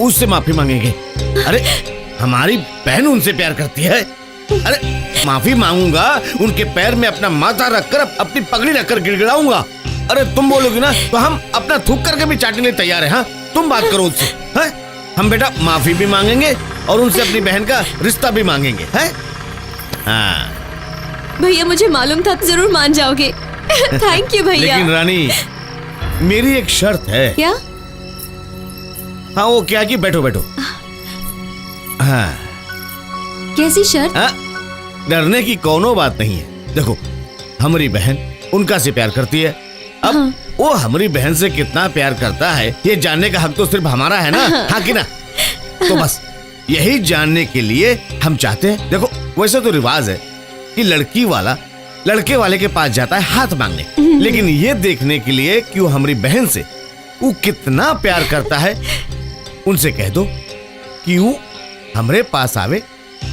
G: उससे माफी मांगेंगे। अरे हमारी बहन उनसे प्यार करती है। अरे माफी मांगूंगा, उनके पैर में अपना माथा रखकर, अपनी पगड़ी रखकर गिड़गिड़ाऊंगा। अरे तुम बोलोगी ना तो हम अपना थूक करके भी चाटने के लिए तैयार है। हाँ तुम बात करो उससे, हैं? हम बेटा माफी भी मांगेंगे और उनसे अपनी बहन का रिश्ता भी मांगेंगे, हैं? हाँ
C: भैया मुझे मालूम था जरूर मान जाओगे। थैंक यू भैया।
G: लेकिन रानी मेरी एक शर्त है।
C: क्या?
G: हाँ वो क्या कि बैठो बैठो। हाँ
C: कैसी शर्त?
G: डरने की कोनो बात नहीं है। देखो हमारी बहन उनका से प्यार करती है, अब वो हमारी बहन से कितना प्यार करता है ये जानने का हक तो सिर्फ हमारा है ना। हाँ कि ना? तो बस यही जानने के लिए हम चाहते हैं। देखो वैसे तो रिवाज है कि लड़की वाला लड़के वाले के पास जाता है हाथ मांगने, लेकिन ये देखने के लिए कि वो हमारी बहन से वो कितना प्यार करता है उनसे कह दो कि वो हमरे पास आवे,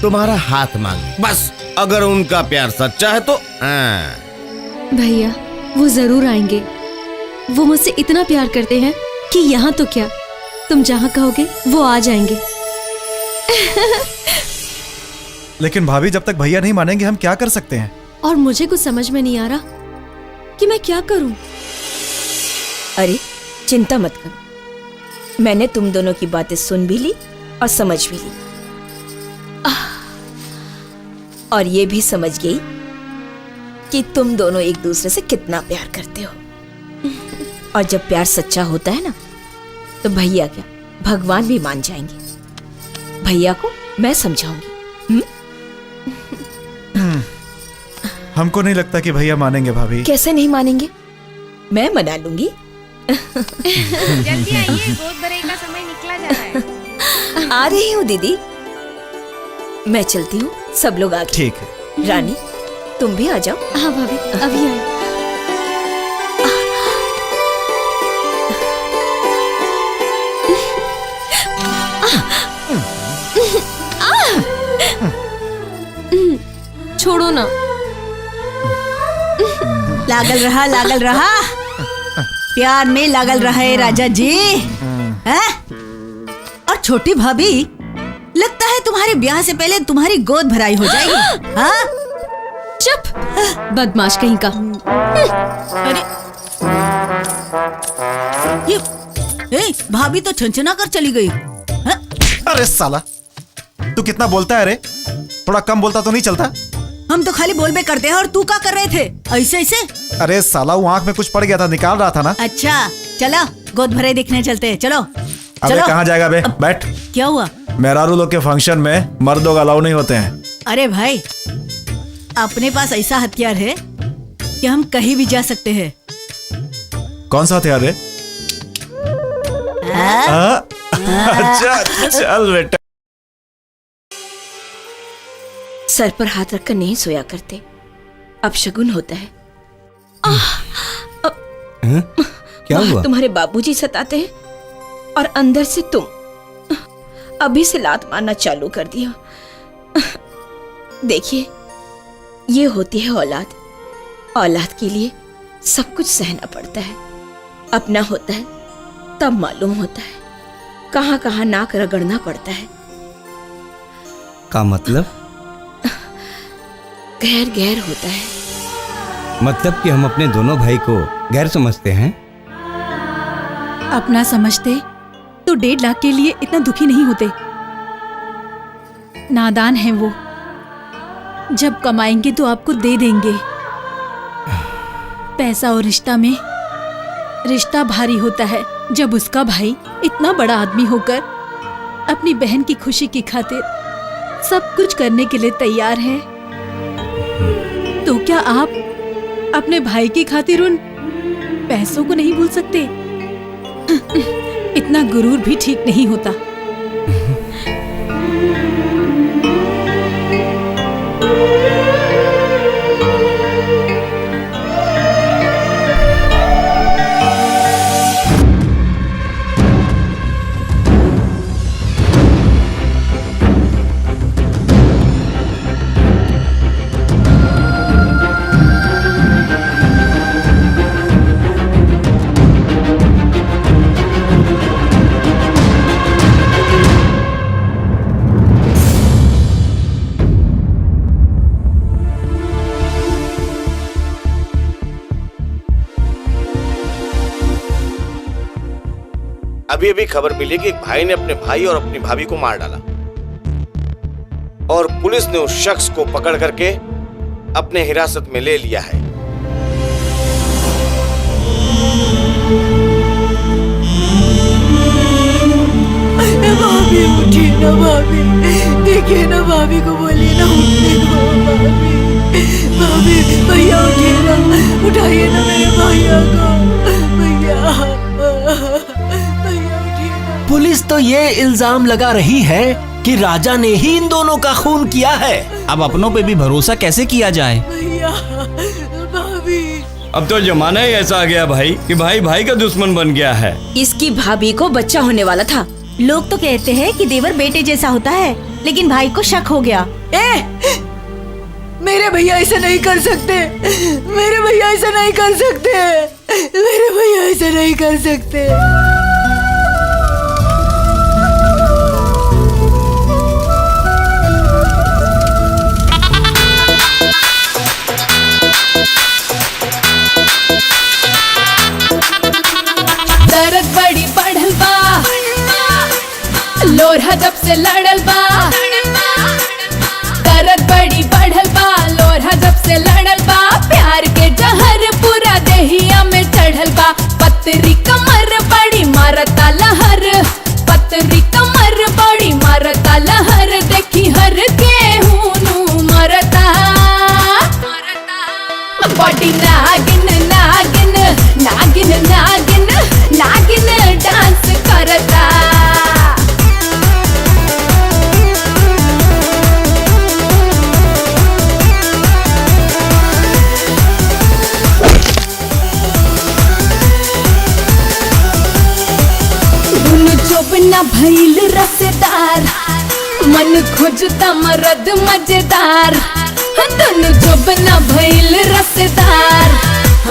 G: तुम्हारा हाथ मांगे। बस अगर उनका प्यार सच्चा है तो
C: भैया वो जरूर आएंगे। वो मुझसे इतना प्यार करते हैं कि यहाँ तो क्या, तुम जहाँ कहोगे वो आ जाएंगे।
H: लेकिन भाभी जब तक भैया नहीं मानेंगे हम क्या कर सकते हैं?
C: और मुझे कुछ समझ में नहीं आ रहा कि मैं क्या करूं।
L: अरे चिंता मत करो, मैंने तुम दोनों की बातें सुन भी ली और समझ भी ली। और ये भी समझ गई कि तुम दोनों एक दूसरे से कितना प्यार करते हो। और जब प्यार सच्चा होता है ना, तो भैया क्या भगवान भी मान जाएंगे। भैया को मैं समझाऊंगी।
H: हमको नहीं लगता कि भैया मानेंगे भाभी।
L: कैसे नहीं मानेंगे, मैं मना लूंगी।
M: जल्दी आइए, गोद भराई का समय निकला जा रहा है।
L: आ रही हूँ दीदी, मैं चलती हूँ, सब लोग आ गए।
H: ठीक है।
L: रानी तुम भी आ जाओ।
C: हाँ भाभी अभी आए। छोड़ो ना।
I: लागल रहा प्यार में लागल रहे राजा जी। हैं? और छोटी भाभी, लगता है तुम्हारे ब्याह से पहले तुम्हारी गोद भराई हो जाएगी। हाँ?
C: चुप, बदमाश कहीं का।
I: अरे ये भाभी तो छनछना कर चली गई। हाँ?
H: अरे साला, तू कितना बोलता है रे? थोड़ा कम बोलता तो नहीं चलता?
I: हम तो खाली बोल बे करते हैं, और तू क्या कर रहे थे ऐसे ऐसे?
H: अरे साला, वो आंख में कुछ पड़ गया था, निकाल रहा था ना।
I: अच्छा चलो गोद भराई देखने चलते हैं। चलो
H: अबे
I: चलो।
H: कहाँ जाएगा बे? बैठ।
I: क्या हुआ?
H: मेहरारू लोग के फंक्शन में मर्दों का अलाउ नहीं होते हैं।
I: अरे भाई, अपने पास ऐसा हथियार है कि हम कहीं भी जा सकते हैं।
H: कौन सा हथियार है? अच्छा चल बेटा।
L: सर पर हाथ रखकर नहीं सोया करते, अब शगुन होता है।
E: क्या हुआ?
L: तुम्हारे बाबूजी सताते हैं और अंदर से तुम अभी से लात मारना चालू कर दिया। देखिए, ये होती है औलाद। औलाद के लिए सब कुछ सहना पड़ता है। अपना होता है तब मालूम होता है, कहां कहां नाक रगड़ना पड़ता है।
E: का मतलब?
L: गैर गैर होता है।
E: मतलब कि हम अपने दोनों भाई को गैर समझते हैं।
J: अपना समझते तो 1.5 लाख के लिए इतना दुखी नहीं होते। नादान है वो, जब कमाएंगे तो आपको दे देंगे। पैसा और रिश्ता में रिश्ता भारी होता है जब उसका भाई इतना बड़ा आदमी होकर अपनी बहन की खुशी की खातिर सब कुछ करने के लिए तैयार है। तो क्या आप अपने भाई की खातिर उन पैसों को नहीं भूल सकते? इतना गुरूर भी ठीक नहीं होता।
G: अभी अभी खबर मिली कि एक भाई ने अपने भाई और अपनी भाभी को मार डाला और पुलिस ने उस शख्स को पकड़ करके अपने हिरासत में ले लिया है।
I: भाभी उठिए ना भाभी, देखिए ना भाभी को, बोलिए ना उठने दो भाभी। भाभी भैया उठिए ना, उठाइए ना मेरे भैया को। भैया भैया उठिए ना।
K: पुलिस तो ये इल्जाम लगा रही है कि राजा ने ही इन दोनों का खून किया है। अब अपनों पे भी भरोसा कैसे किया जाए?
I: भैया भाभी,
E: अब तो जमाना ही ऐसा आ गया भाई कि भाई भाई का दुश्मन बन गया है।
L: इसकी भाभी को बच्चा होने वाला था
I: लोग तो कहते हैं कि देवर बेटे जैसा होता है, लेकिन भाई को शक हो गया।
J: मेरे भैया ऐसा नहीं कर सकते, मेरे भैया ऐसा नहीं कर सकते, मेरे भैया ऐसा नहीं कर सकते।
C: दर्द बड़ी बढ़ल बा, लोरहा जब से लड़ल बा। दर्द बड़ी बढ़ल बा, लोरहा जब से लड़ल बा। प्यार के जहर पूरा देहिया में चढ़ल बा। पतरी कमर बड़ी मारता लहर, पतरी कमर बड़ी मारता लहर। देखी हर के हूनू मरता। बॉडी नागिन नागिन नागिन नागिन नागिन डांस करता। जोबना भइल रसेदार, मन खोजता मरद मजेदार। दोनों जोबना भइल रसेदार,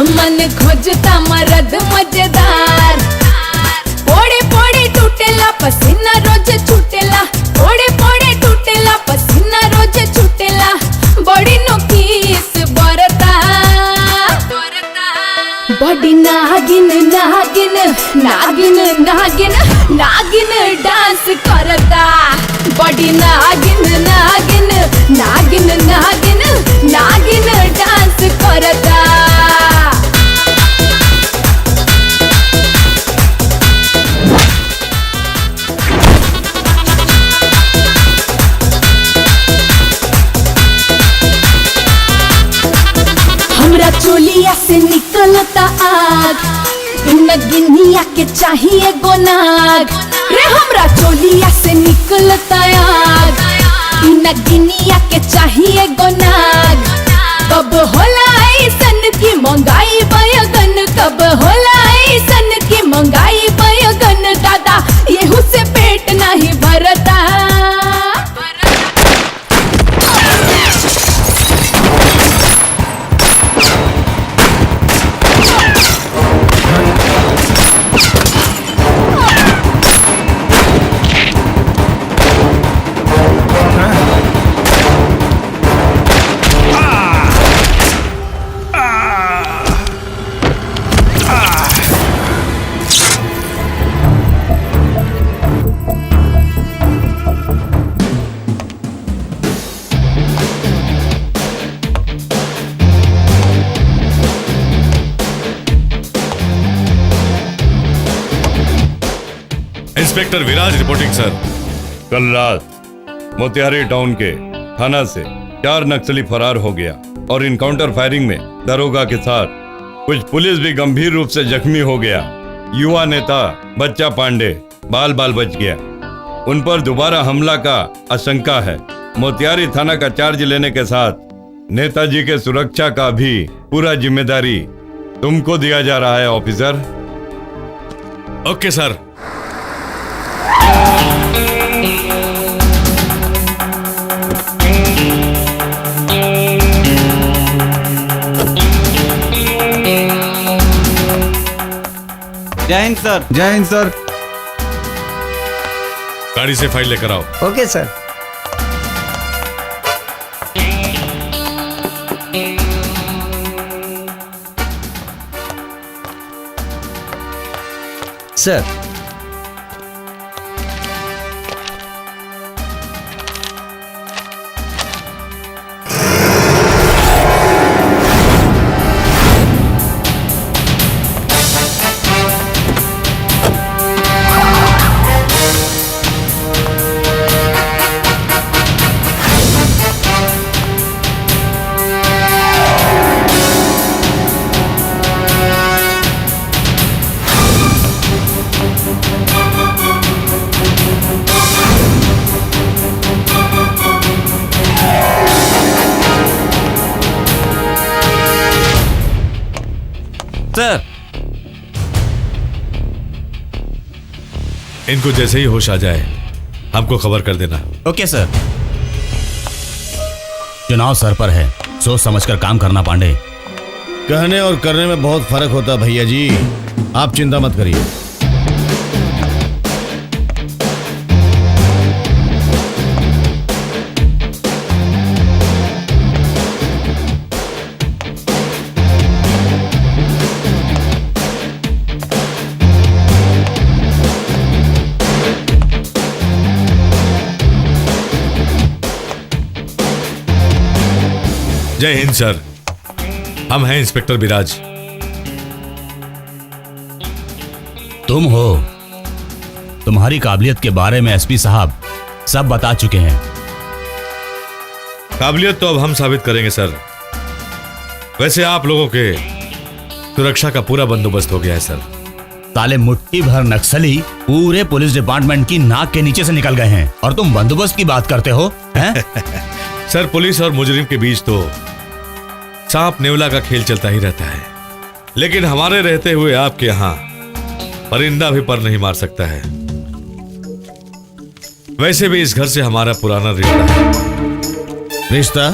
C: मन खोजता मरद मजेदार। पोड़े पोड़े टूटेला पसीना रोज छूटेला, पोड़े पोड़े टूटेला पसीना रोज छूटेला। बड़ी नोकीस बरता। बड़ी नागिन नागिन नागिन नागिन नागिन डांस करता। बड़ी नागिन नागिन नागिन नागिन नागिन डांस करता। हमरा चोलिया से निकलता आग, नगिनिया के चाहिए गोनाग। रे हमरा चोलिया से निकलता आग, नगिनिया के चाहिए गोनाग। कब होला ऐसन की महंगाई बयगन, कब होला ऐसन की महंगाई बयगन। दादा येहू से पेट नहीं भरता।
D: इंस्पेक्टर विराज रिपोर्टिंग सर।
E: कल रात मोतिहारी टाउन के थाना से 4 नक्सली फरार हो गया और इनकाउंटर फायरिंग में दरोगा के साथ कुछ पुलिस भी गंभीर रूप से जख्मी हो गया। युवा नेता बच्चा पांडे बाल बाल बच गया। उन पर दोबारा हमला का आशंका है। मोतिहारी थाना का चार्ज लेने के साथ नेताजी के सुरक्षा का भी पूरा जिम्मेदारी तुमको दिया जा रहा है ऑफिसर।
D: Okay sir.
H: जय हिंद सर। जय हिंद सर।
D: गाड़ी से फाइल लेकर आओ।
K: Okay sir.
E: सर
D: इनको जैसे ही होश आ जाए हमको खबर कर देना।
B: Okay sir. चुनाव सर पर है, सोच समझकर काम करना पांडे।
G: कहने और करने में बहुत फर्क होता है भैया जी, आप चिंता मत करिए।
D: जय हिंद सर, हम हैं इंस्पेक्टर विराज।
B: तुम हो? तुम्हारी काबिलियत के बारे में एसपी साहब सब बता चुके हैं।
D: काबिलियत तो अब हम साबित करेंगे सर। वैसे आप लोगों के सुरक्षा का पूरा बंदोबस्त हो गया है सर।
B: साले मुट्ठी भर नक्सली पूरे पुलिस डिपार्टमेंट की नाक के नीचे से निकल गए हैं और तुम बंदोबस्त की बात करते हो हैं?
D: सर पुलिस और मुजरिम के बीच तो सांप नेवला का खेल चलता ही रहता है, लेकिन हमारे रहते हुए आपके यहाँ परिंदा भी पर नहीं मार सकता है। वैसे भी इस घर से हमारा पुराना रिश्ता है।
G: रिश्ता?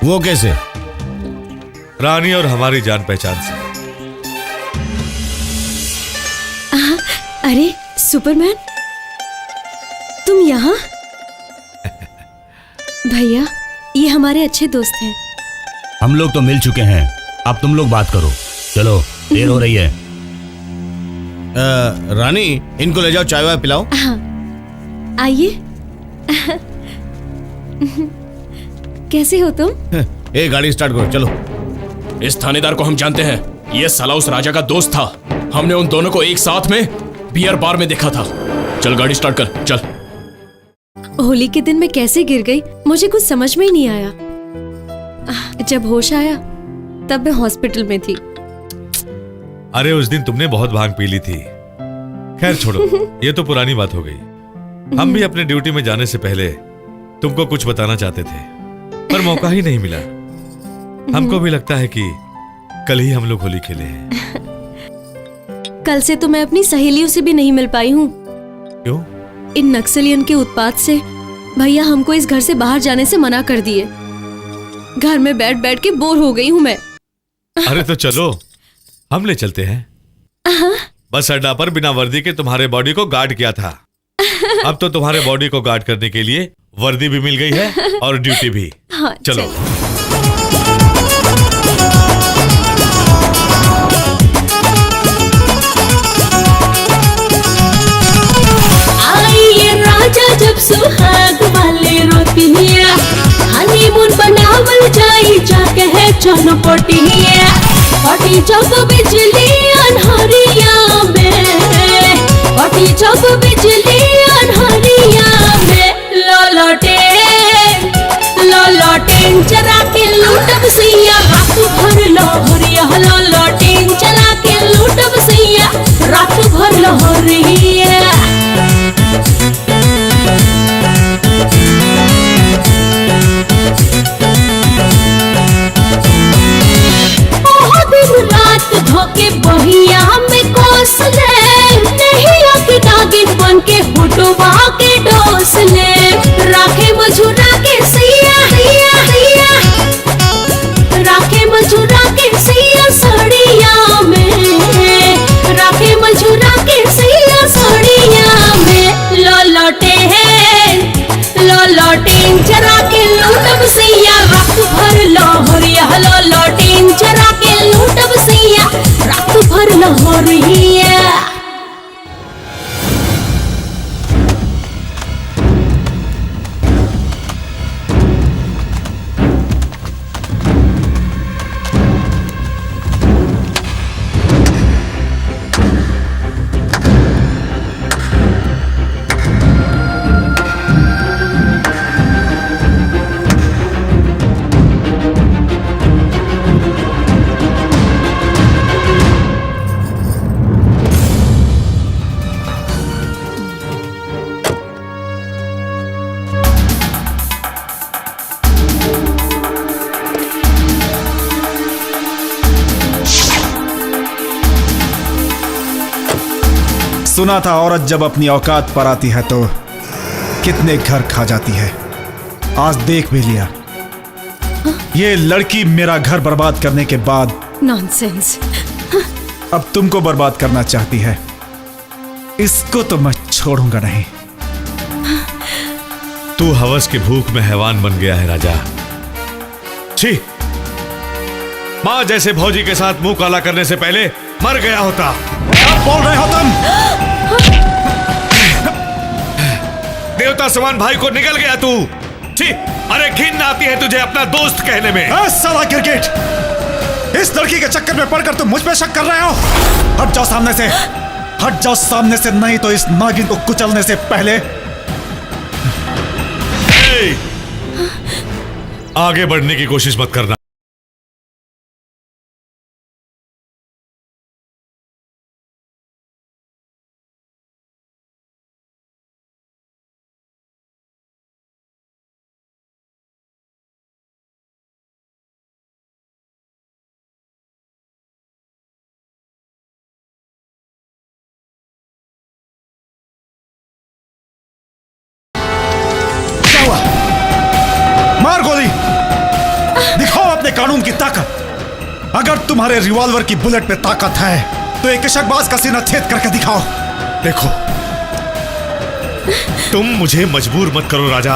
G: वो कैसे?
D: रानी और हमारी जान पहचान से।
C: अरे सुपरमैन, तुम यहाँ? भैया, ये हमारे अच्छे दोस्त हैं।
B: हम लोग तो मिल चुके हैं, अब तुम लोग बात करो। चलो, देर हो रही है।
G: रानी, इनको ले जाओ, चाय वाय पिलाओ।
C: हाँ, आइए। कैसे हो तुम?
G: ए, गाड़ी स्टार्ट करो, चलो।
N: इस थानेदार को हम जानते हैं, ये साला उस राजा का दोस्त था। हमने उन दोनों को एक साथ में बियर बार में देखा था। चल गाड़ी स्टार्ट कर, चल।
C: होली के दिन मैं कैसे गिर गई, मुझे कुछ समझ में ही नहीं आया। जब होश आया तब मैं हॉस्पिटल में थी।
D: अरे उस दिन तुमने बहुत भांग पी ली थी। खैर छोड़ो, ये तो पुरानी बात हो गई। हम भी अपने ड्यूटी में जाने से पहले तुमको कुछ बताना चाहते थे, पर मौका ही नहीं मिला। हमको भी लगता है कि कल ही हम लोग होली खेले हैं।
C: कल से तो मैं अपनी सहेलियों से भी नहीं मिल पाई हूँ।
D: क्यों?
C: इन नक्सलियन के उत्पात से भैया हमको इस घर से बाहर जाने से मना कर दिए। घर में बैठ बैठ के बोर हो गई हूँ मैं।
D: अरे तो चलो, हम ले चलते हैं। बस अड्डा पर बिना वर्दी के तुम्हारे बॉडी को गार्ड किया था। अब तो तुम्हारे बॉडी को गार्ड करने के लिए वर्दी भी मिल गई है और ड्यूटी भी।
C: हाँ,
D: चलो।
J: आइए राजा जब सुहाग वाले रोती है, हनीमून बनावल जाई जाके है चौनपटी है। पटी जब बिजली अनहरिया में, पटी जब बिजली अनहरिया में, लॉलटेन चला के लूटब सैया, रात भर लहरिया। लॉलटेन चला के लूटब सैया, रात भर लहरिया। रात धोके बहिया में कोस ले, नहीं आके नागिन बन के हुटवा के डोस ले। राखे मझुरा के सैया, राखे मझुरा के सैया सड़िया में, राखे मझुरा के सैया सड़िया में। लॉलटेन चरा के लूटब सैया, रात भर लहरिया। लॉलटेन चरा के लूटब सैया, रात भर लहरिया।
H: सुना था औरत जब अपनी औकात पर आती है तो कितने घर खा जाती है। आज देख भी लिया। ये लड़की मेरा घर बर्बाद करने के बाद
C: नॉनसेंस।
H: अब तुमको बर्बाद करना चाहती है। इसको तो मैं छोड़ूंगा नहीं।
D: तू हवस की भूख में हैवान बन गया है राजा। छी, मां जैसे भौजी के साथ मुंह काला करने से पहले मर गया होता।
H: क्या बोल रहे हो तुम?
D: देवता समान भाई को निकल गया तू। छी, अरे घिन आती है तुझे अपना दोस्त कहने में।
H: साला क्रिकेट, इस लड़की के चक्कर में पड़कर तुम मुझ पे शक कर रहे हो? हट जाओ सामने से, हट जाओ सामने से, नहीं तो इस नागिन को कुचलने से पहले।
D: आगे बढ़ने की कोशिश मत करना।
H: मार गोली, दिखाओ अपने कानून की ताकत। अगर तुम्हारे रिवॉल्वर की बुलेट पे ताकत है तो एक इशकबाज का सीना छेद करके दिखाओ।
D: देखो, तुम मुझे मजबूर मत करो राजा।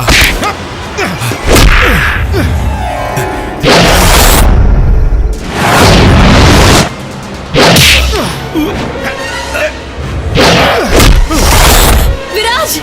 C: विराज!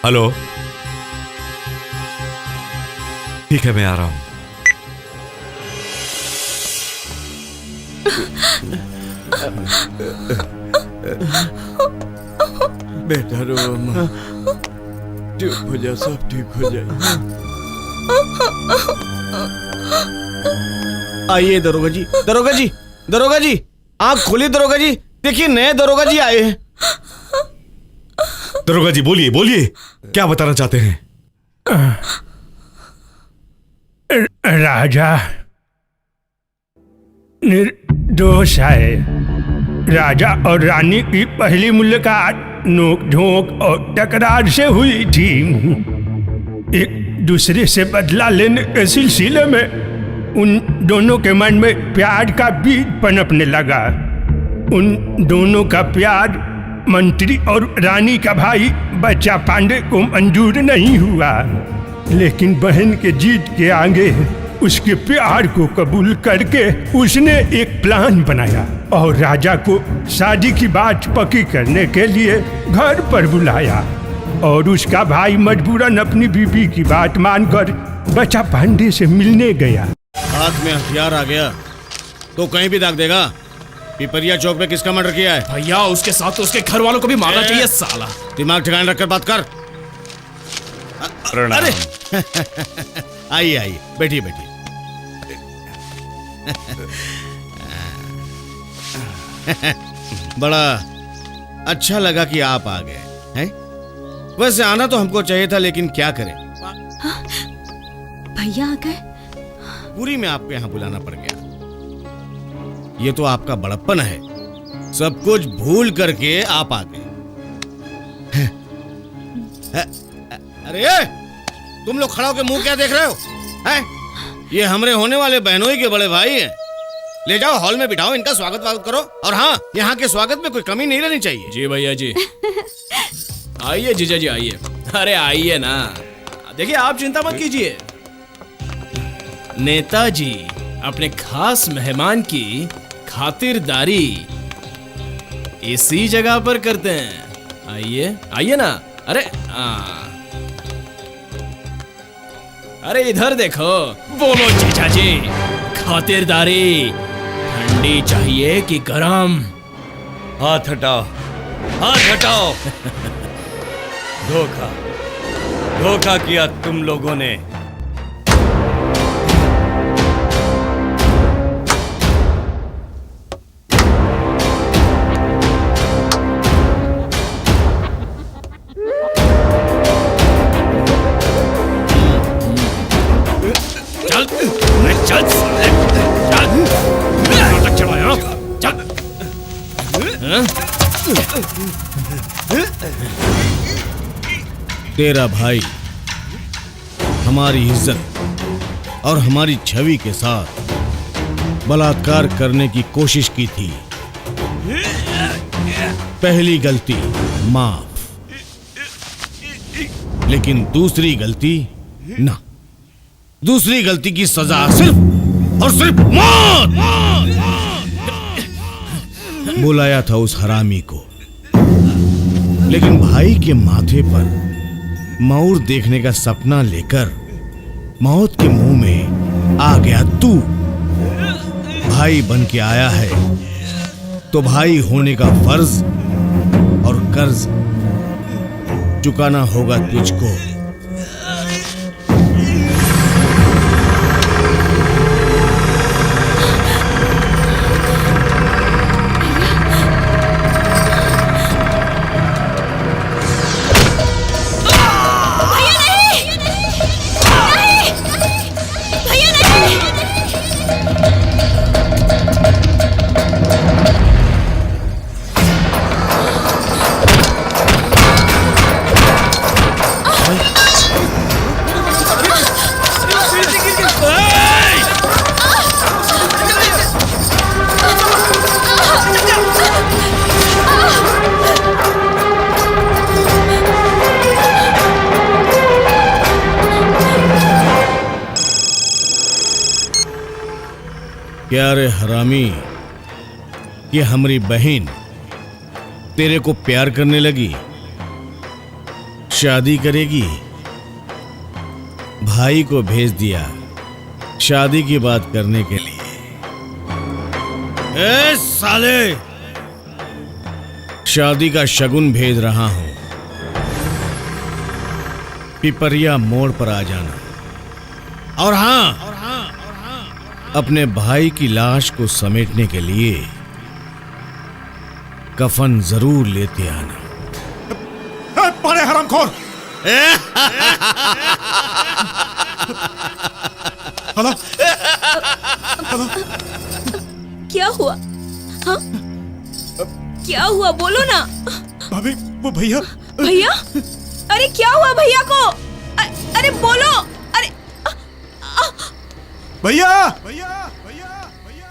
D: हेलो, ठीक है मैं आ रहा हूं।
K: बेटा रो अम्मा, चुप हो जा, सब ठीक हो जाए। आइए दरोगा जी, दरोगा जी, दरोगा जी, आंख खोलिए दरोगा जी, देखिए नए दरोगा जी आए हैं।
D: दरोगा जी बोलिए बोलिए, क्या बताना चाहते हैं?
F: राजा निर्दोष है। राजा और रानी की पहली मुलाकात नोक-झोंक और टकरार से हुई थी। एक दूसरे से बदला लेने के सिलसिले में उन दोनों के मन में प्यार का बीज पनपने लगा। उन दोनों का प्यार मंत्री और रानी का भाई बच्चा पांडे को मंजूर नहीं हुआ, लेकिन बहन के जीत के आगे उसके प्यार को कबूल करके उसने एक प्लान बनाया और राजा को शादी की बात पक्की करने के लिए घर पर बुलाया और उसका भाई मजबूरन अपनी बीबी की बात मानकर बच्चा पांडे से मिलने गया।
G: हाथ में हथियार आ गया तो कहीं भी दाग देगा। पिपरिया चौक पे किसका मर्डर किया है?
N: भैया उसके साथ तो उसके घर वालों को भी मारना चाहिए साला।
G: दिमाग ठिकाने रखकर बात कर। अरे आइए आइए, बैठिए बैठिए। बड़ा अच्छा लगा कि आप आ गए हैं। वैसे आना तो हमको चाहिए था, लेकिन क्या करें,
C: भैया आ गए।
G: पूरी में आपको यहाँ बुलाना पड़ गया। ये तो आपका बड़प्पन है, सब कुछ भूल करके आप आ गए। अरे तुम लोग खड़ा होकर मुंह क्या देख रहे हो हैं? ये हमरे होने वाले बहनोई के बड़े भाई हैं। ले जाओ हॉल में बिठाओ, इनका स्वागत करो। और हाँ, यहाँ के स्वागत में कोई कमी नहीं रहनी चाहिए।
N: जी भैया जी। आइए जीजा जी आइए। अरे आइए ना, देखिए आप चिंता मत कीजिए, नेताजी अपने खास मेहमान की खातिरदारी इसी जगह पर करते हैं। आइए आइए ना। अरे इधर देखो। बोलो जीजा जी, खातिरदारी ठंडी चाहिए कि गरम?
E: हाथ हटाओ, हाथ हटाओ। धोखा किया तुम लोगों ने।
G: तेरा भाई हमारी इज्जत और हमारी छवि के साथ बलात्कार करने की कोशिश की थी। पहली गलती माफ, लेकिन दूसरी गलती ना। दूसरी गलती की सजा सिर्फ और सिर्फ मौत। बुलाया था उस हरामी को, लेकिन भाई के माथे पर मौर देखने का सपना लेकर मौत के मुंह में आ गया तू। भाई बन के आया है तो भाई होने का फर्ज और कर्ज चुकाना होगा तुझको। क्या रे हरामी, कि हमारी बहन तेरे को प्यार करने लगी, शादी करेगी? भाई को भेज दिया शादी की बात करने के लिए। ए साले, शादी का शगुन भेज रहा हूं, पिपरिया मोड़ पर आ जाना। और हां, अपने भाई की लाश को समेटने के लिए कफन जरूर लेते आना।
H: बड़े हरामखोर। हेलो हेलो,
L: क्या हुआ? हाँ, क्या हुआ बोलो ना।
H: भाभी, वो भैया।
L: भैया? अरे क्या हुआ भैया को? अरे बोलो। अरे
H: भैया भैया भैया भैया।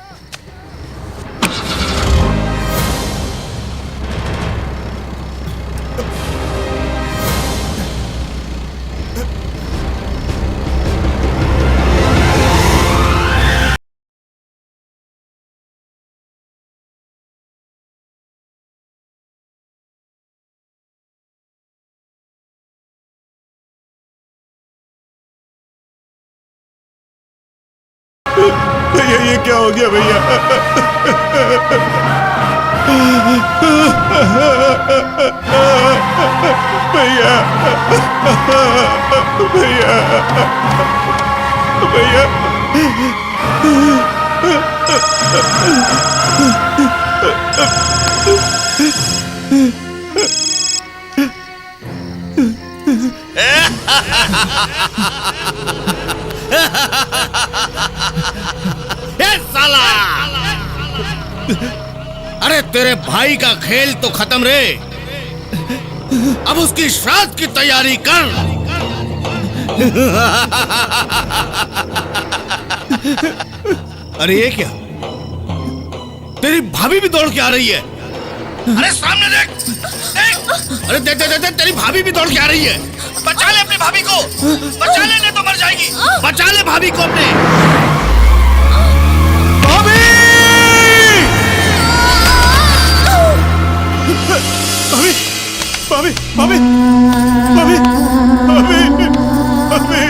H: भैया ये क्या हो गया भैया? भैया भैया भैया
G: साला! अरे तेरे भाई का खेल तो खत्म रे, अब उसकी श्राद्ध की तैयारी कर। अरे ये क्या, तेरी भाभी भी दौड़ के आ रही है। अरे सामने देख, देख। अरे देख देख देख, तेरी भाभी भी दौड़ के आ रही है। बचा ले अपनी भाभी को, बचा ले, नहीं तो मर जाएगी। बचा ले भाभी को अपने। भाभी! भाभी! भाभी! भाभी! भाभी! भाभी!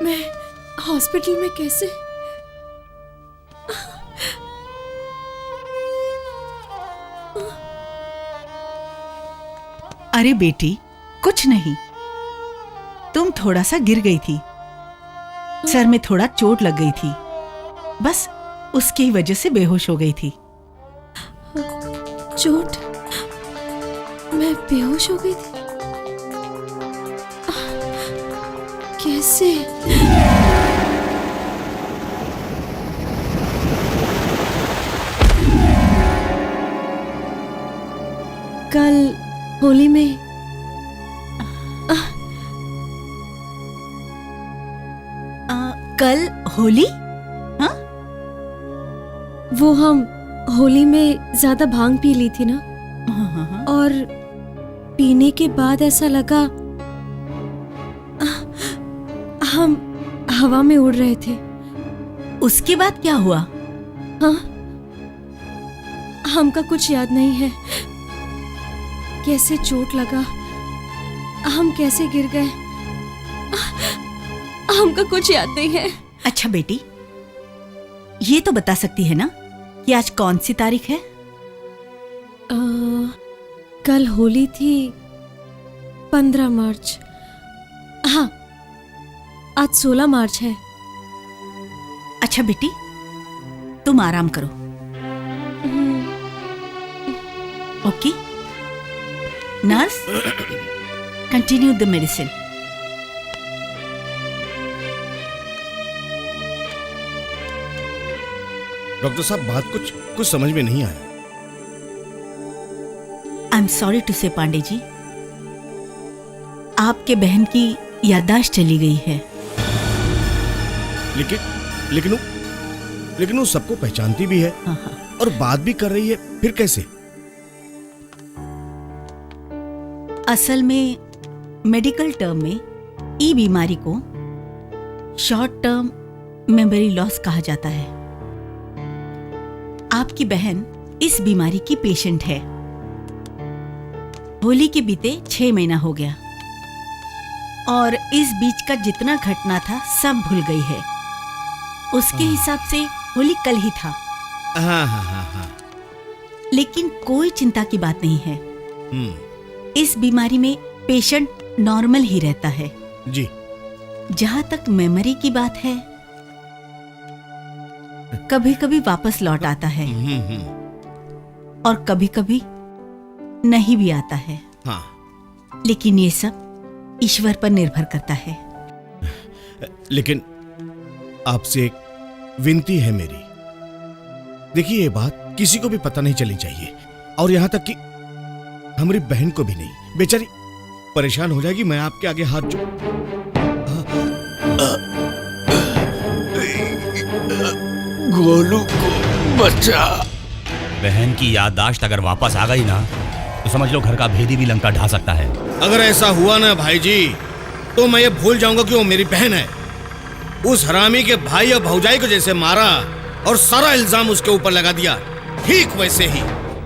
C: मैं हॉस्पिटल में कैसे?
O: अरे बेटी, कुछ नहीं, तुम थोड़ा सा गिर गई थी, सर में थोड़ा चोट लग गई थी, बस उसकी वजह से बेहोश हो गई थी।
C: चोट? मैं बेहोश हो गई थी? कैसे? कल होली में
O: कल होली? हाँ?
C: वो हम होली में ज्यादा भांग पी ली थी ना, और पीने के बाद ऐसा लगा हम हवा में उड़ रहे थे।
O: उसके बाद क्या हुआ?
C: हाँ, हमका कुछ याद नहीं है, कैसे चोट लगा, हम कैसे गिर गए, हमका कुछ याद नहीं है।
O: अच्छा बेटी, ये तो बता सकती है ना कि आज कौन सी तारीख है?
C: कल होली थी, 15 मार्च। हाँ, आज 16 मार्च है।
O: अच्छा बेटी, तुम आराम करो। Okay nurse, continue the medicine.
G: Doctor साहब, बात कुछ समझ में नहीं आया।
O: आई एम सॉरी टू से पांडे जी, आपके बहन की याददाश्त चली गई है।
G: लेकिन वो सबको पहचानती भी है और बात भी कर रही है, फिर कैसे?
O: असल में मेडिकल टर्म में ई बीमारी को शॉर्ट टर्म मेमोरी लॉस कहा जाता है। आपकी बहन इस बीमारी की पेशेंट है। होली के बीते 6 महीना हो गया और इस बीच का जितना घटना था सब भूल गई है। उसके हिसाब से होली कल ही था।
G: हाँ।
O: लेकिन कोई चिंता की बात नहीं है। इस बीमारी में पेशेंट नॉर्मल ही रहता है
G: जी।
O: जहां तक मेमोरी की बात है, कभी कभी वापस लौट आता है और कभी कभी नहीं भी आता है।
G: हाँ।
O: लेकिन ये सब ईश्वर पर निर्भर करता है।
G: लेकिन आपसे एक विनती है मेरी, देखिए ये बात किसी को भी पता नहीं चलनी चाहिए, और यहां तक कि हमारी बहन को भी नहीं। बेचारी परेशान हो जाएगी, मैं आपके आगे हाथ जोड़।
B: गोलू को बचा। बहन की याददाश्त अगर वापस आ गई ना, तो समझ लो घर का भेदी भी लंका ढा सकता है।
G: अगर ऐसा हुआ ना भाई जी, तो मैं ये भूल जाऊंगा कि वो मेरी बहन है। उस हरामी के भाई और भौजाई को जैसे मारा और सारा इल्जाम उसके ऊपर लगा दिया, ठीक वैसे ही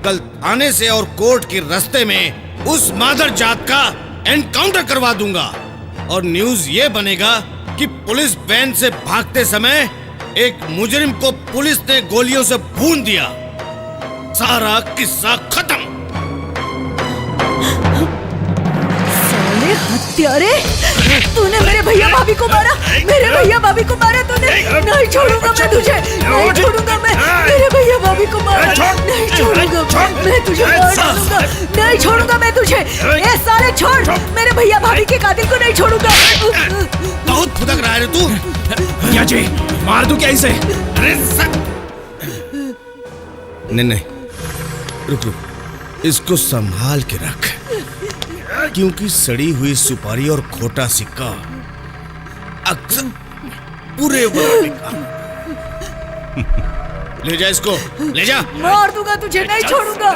G: कल थाने से और कोर्ट के रास्ते में उस मादर जात का एनकाउंटर करवा दूंगा। और न्यूज ये बनेगा कि पुलिस वैन से भागते समय एक मुजरिम को पुलिस ने गोलियों से भून दिया। सारा किस्सा खत्म।
J: साले हत्यारे, तूने मेरे भैया भाभी को मारा, मेरे भैया भाभी को मारा तूने। नहीं छोड़ूंगा मैं तुझे, नहीं छोड़ूंगा मैं। मेरे भैया भाभी को मारा, नहीं छोड़ूंगा मैं तुझे, मार डालूंगा। नहीं छोड़ूंगा मैं तुझे। ए साले छोड़, मेरे भैया भाभी के कातिल को नहीं छोड़ूंगा।
G: बहुत फुदक रहा है तू।
N: भैया जी मार दूं क्या इसे?
G: नहीं, रुक रुक, इसको संभाल के रख, क्योंकि सड़ी हुई सुपारी और खोटा सिक्का अक्सर पूरे ले जा इसको, ले जा।
J: मार दूंगा तुझे, नहीं छोड़ूंगा।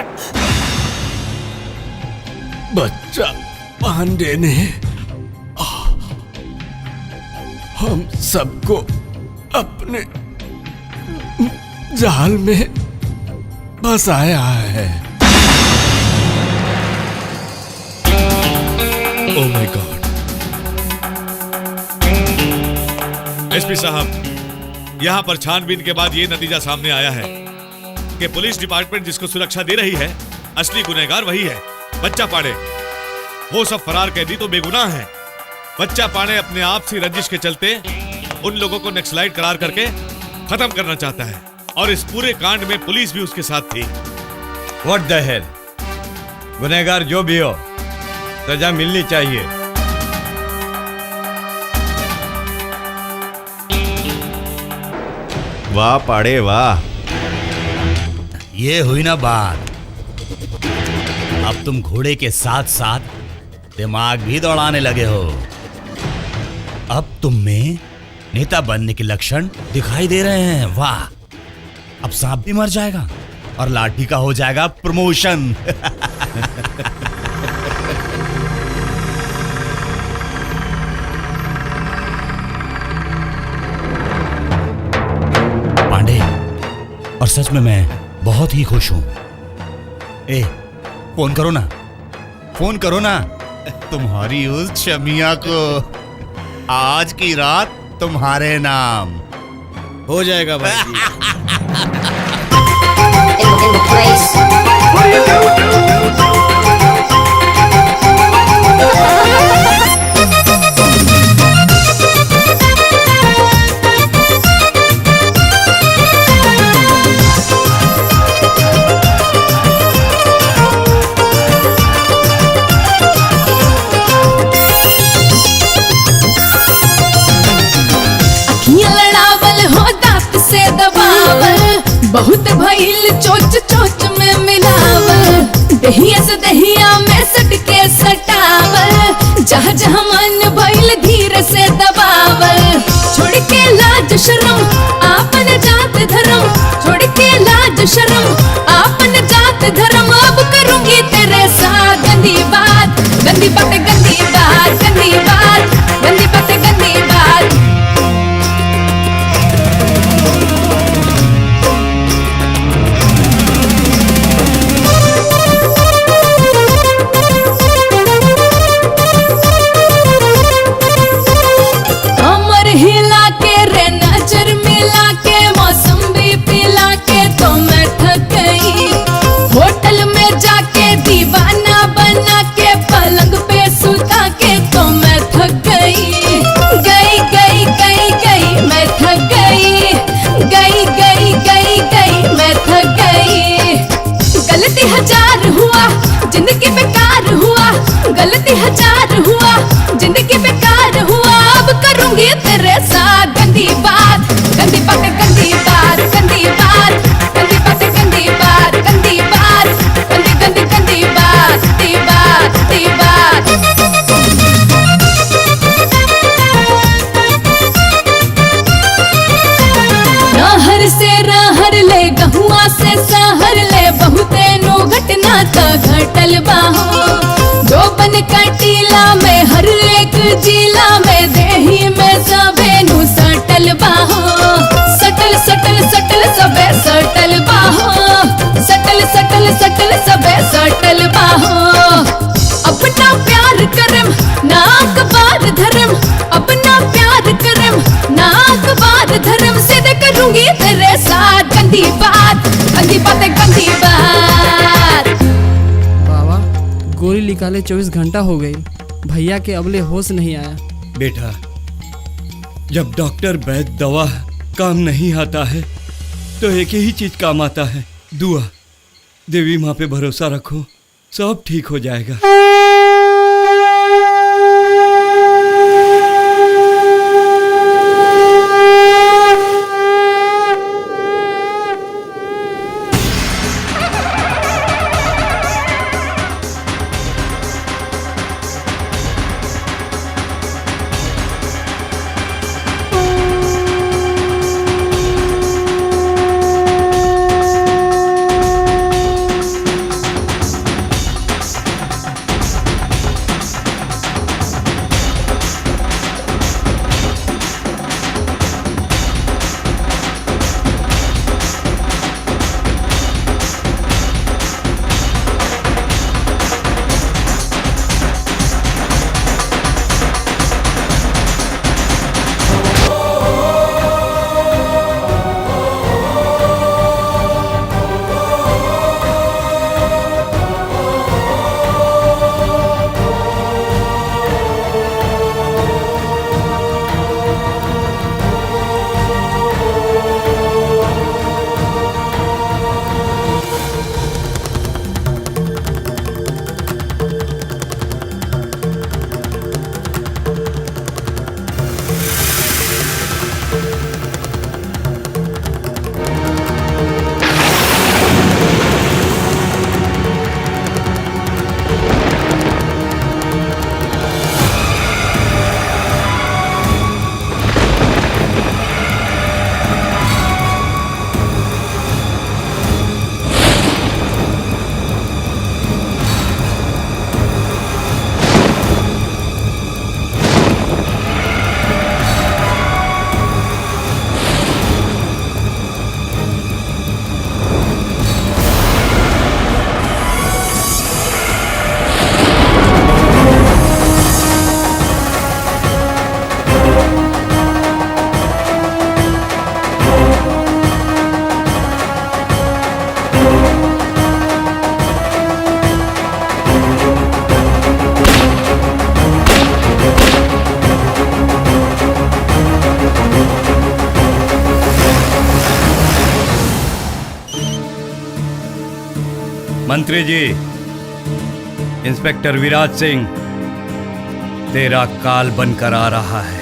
N: बच्चा पांडे ने हम सबको अपने जाल में फंसाया है।
D: Oh my God. एसपी साहब, यहां पर छानबीन के बाद यह नतीजा सामने आया है कि पुलिस डिपार्टमेंट जिसको सुरक्षा दे रही है, असली गुनहगार वही है, बच्चा पांडे। वो सब फरार कैदी तो बेगुनाह हैं। बच्चा पांडे अपने आप से रंजिश के चलते उन लोगों को नक्सलाइट करार करके खत्म करना चाहता है, और इस पूरे कांड में पुलिस भी उसके साथ थी।
E: व्हाट द हेल, गुनहगार जो भी हो सजा मिलनी चाहिए।
G: वाह पाड़े वाह,
B: ये हुई ना बात। अब तुम घोड़े के साथ साथ दिमाग भी दौड़ाने लगे हो। अब तुम में नेता बनने के लक्षण दिखाई दे रहे हैं। वाह, अब सांप भी मर जाएगा और लाठी का हो जाएगा प्रमोशन। पांडे, और सच में मैं बहुत ही खुश हूं। ए, फोन करो ना, फोन करो ना तुम्हारी उस शमिया को। आज की रात तुम्हारे नाम
G: हो जाएगा भाई
J: बहुत भइल चोच चोच में मिलावल, दहिया से दहिया में सटके सटावल, जहाँ जहाँ मन भइल धीरे से दबावल। छोड़ के लाज शर्म आपन जात धर्म, छोड़ के लाज शर्म आपन जात धर्म। अब करूंगी तेरे साथ गंदी बात, गंदी बात, गंदी बात, गंदी बात, गंदी बात, गंदी बात। हिला के रे नजर मिला के, मौसमी पिला के तो मैं थक गई। होटल में जाके दीवाना बना के, पलंग पे सुता के तो मैं थक गई। गई गई गई गई मैं थक गई, गई गई गई गई मैं थक गई। गलती हजार हुआ, जिंदगी बेकार हुआ, गलती हजार हुआ, जिंदगी बेकार हुआ। अब करूंगी तेरे साथ गंदी बात, गंदी बात, गंदी बात, गंदी बात, गंदी बात, गंदी बात, गंदी बात, गंदी गंदी गंदी बात, दी बात, दी बात। नहर से रहर ले, गहुआ से सहर ले, बहुते नो घटना का घटल बाहो जोबन कटीला में हर एक जिला में देही में सबे नु सटल बाहो सटल सटल सटल सबे सटल बाहो सटल सटल सटल सबे सटल बाहो अपना प्यार करम नाक बार धर्म अपना प्यार करम नाक बार धर्म से दे करूंगी तेरे साथ गंदी बात गंदी बातें गंदी बात।
P: बाबा गोली निकाले 24 घंटा हो गई, भैया के अबले होश नहीं आया।
E: बेटा, जब डॉक्टर वैद्य दवा काम नहीं आता है तो एक ही चीज काम आता है, दुआ। देवी माँ पे भरोसा रखो, सब ठीक हो जाएगा। मंत्री जी, इंस्पेक्टर विराज सिंह तेरा काल बनकर आ रहा है।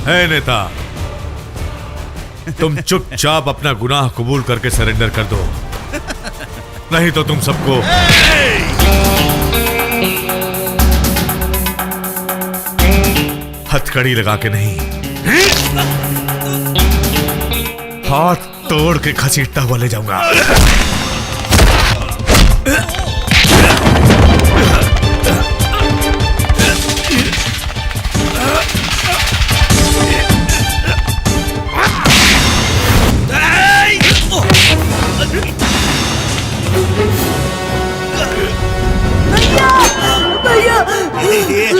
D: है नेता, तुम चुपचाप अपना गुनाह कबूल करके सरेंडर कर दो, नहीं तो तुम सबको हथकड़ी लगा के नहीं, हाथ तोड़ के घसीटता हुआ ले जाऊंगा।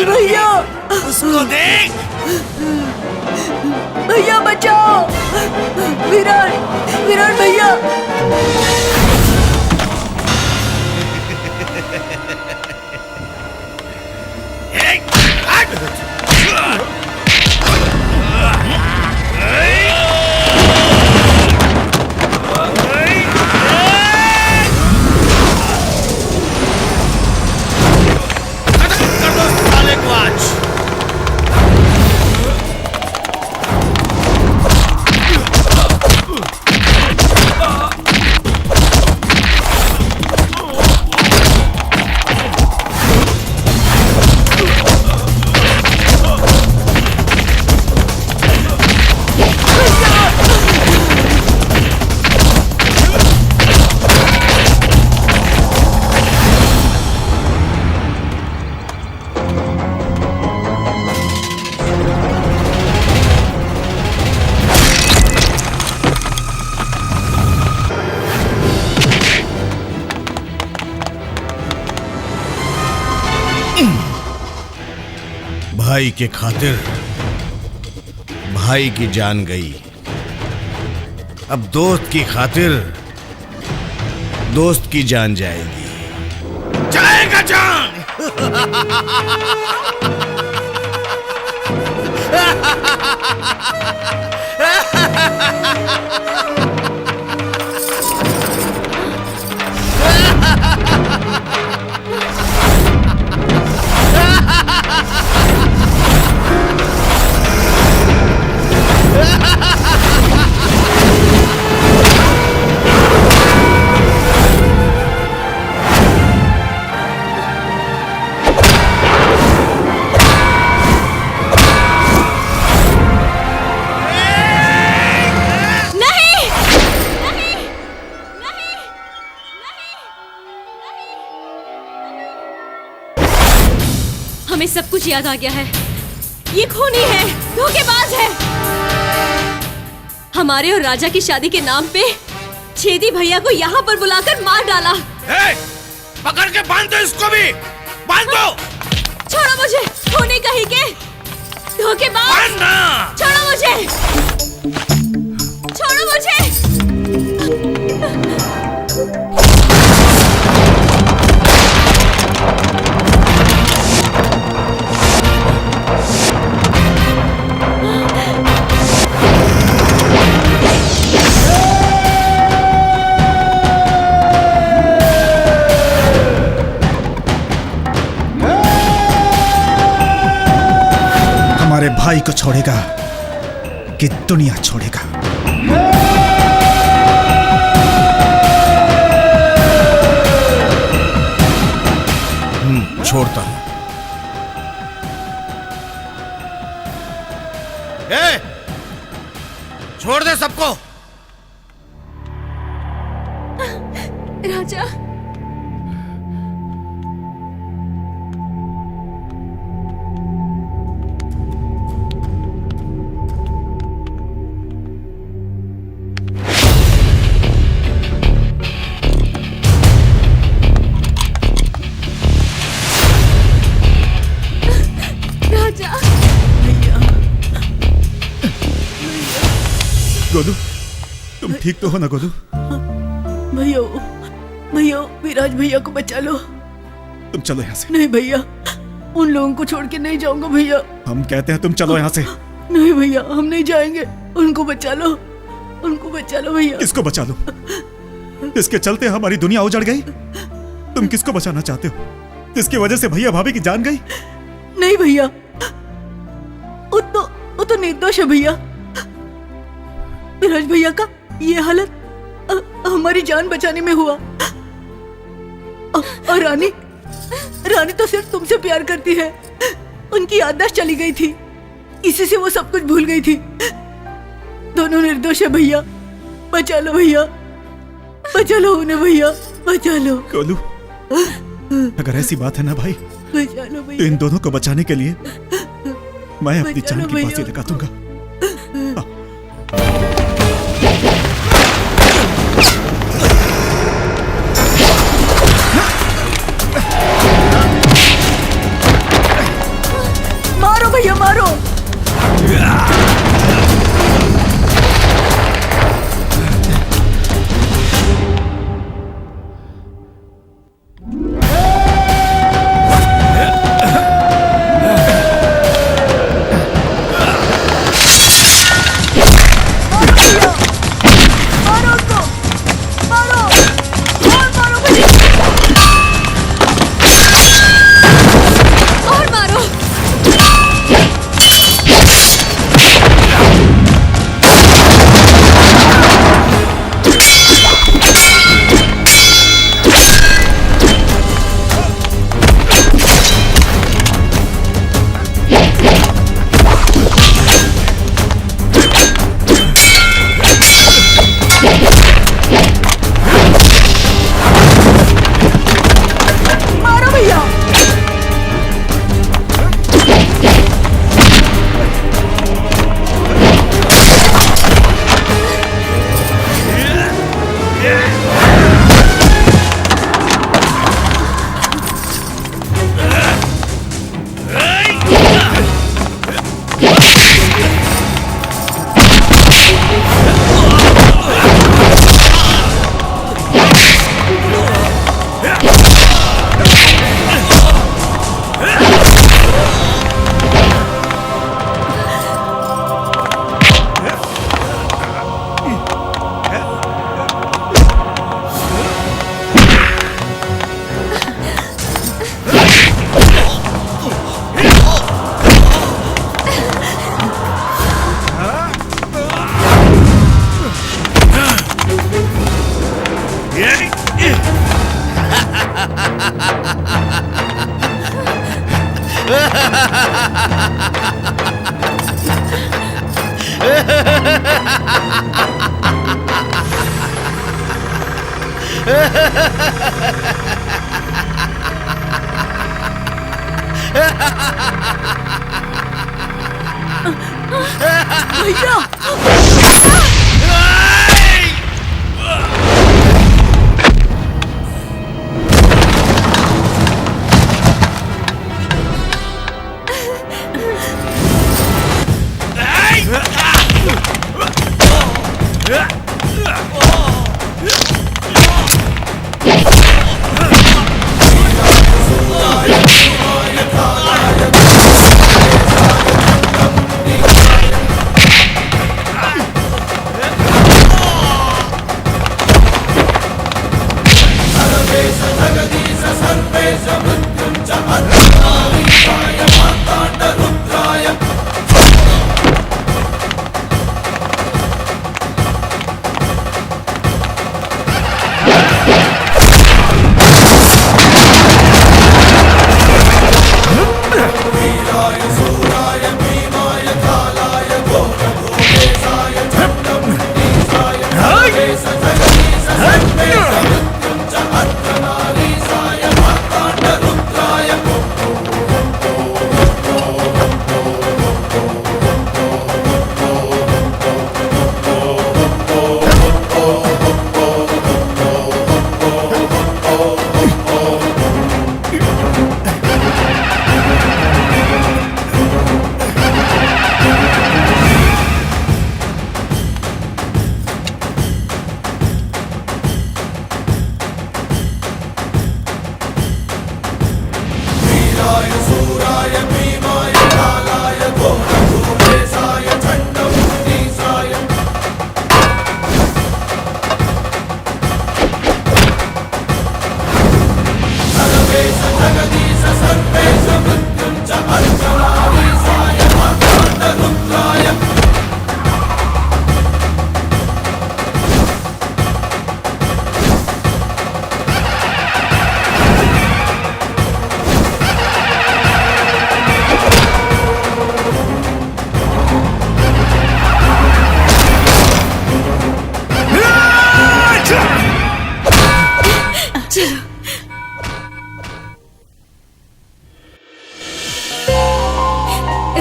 J: भैया
G: उसको देख,
J: भैया बचाओ, विराट विराट भैया।
G: भाई के खातिर भाई की जान गई, अब दोस्त की खातिर दोस्त की जान जाएगी। जाएगा जान।
C: हमें सब कुछ याद आ गया है। ये खूनी है, धोखेबाज है। हमारे और राजा की शादी के नाम पे छेदी भैया को यहाँ पर बुलाकर मार डाला।
G: पकड़ के बांध दो इसको भी, बांध दो।
C: छोड़ो मुझे, खूनी कहीं के, धोखेबाज। छोड़ो मुझे, छोड़ो मुझे।
H: हमारे भाई को छोड़ेगा कि दुनिया छोड़ेगा?
G: छोड़ता हूं। छोड़ दे सबको।
C: राजा,
H: गोलू, तुम ठीक तो हो ना गोलू?
Q: भैया, भैया विराज भैया को बचा लो।
H: तुम चलो यहाँ से।
Q: नहीं भैया, उन लोगों को छोड़ के नहीं जाऊंगा भैया।
H: हम कहते हैं तुम चलो यहाँ से।
Q: नहीं भैया, हम नहीं जाएंगे। उनको बचा लो, उनको बचा लो भैया।
H: किसको बचा लो? इसके चलते हमारी दुनिया उजड़ गई। तुम किसको बचाना चाहते हो? जिसकी वजह से भैया भाभी की जान गई?
Q: नहीं भैया, वो तो निर्दोष है भैया। विराज भैया का ये हालत हमारी जान बचाने में हुआ। और रानी तो सिर्फ तुमसे प्यार करती है। उनकी याददाश्त चली गई थी, इसी से वो सब कुछ भूल गई थी। दोनों निर्दोष है भैया, बचा लो भैया, बचा लो उन्हें भैया, बचा लो।
H: गोलू, अगर ऐसी बात है ना भाई,
Q: बचा लो भैया।
H: तो इन दोनों को बचाने के लिए मैं अपनी जान की फांसी लगा दूंगा।
Q: मारो भैया, मारो। भैया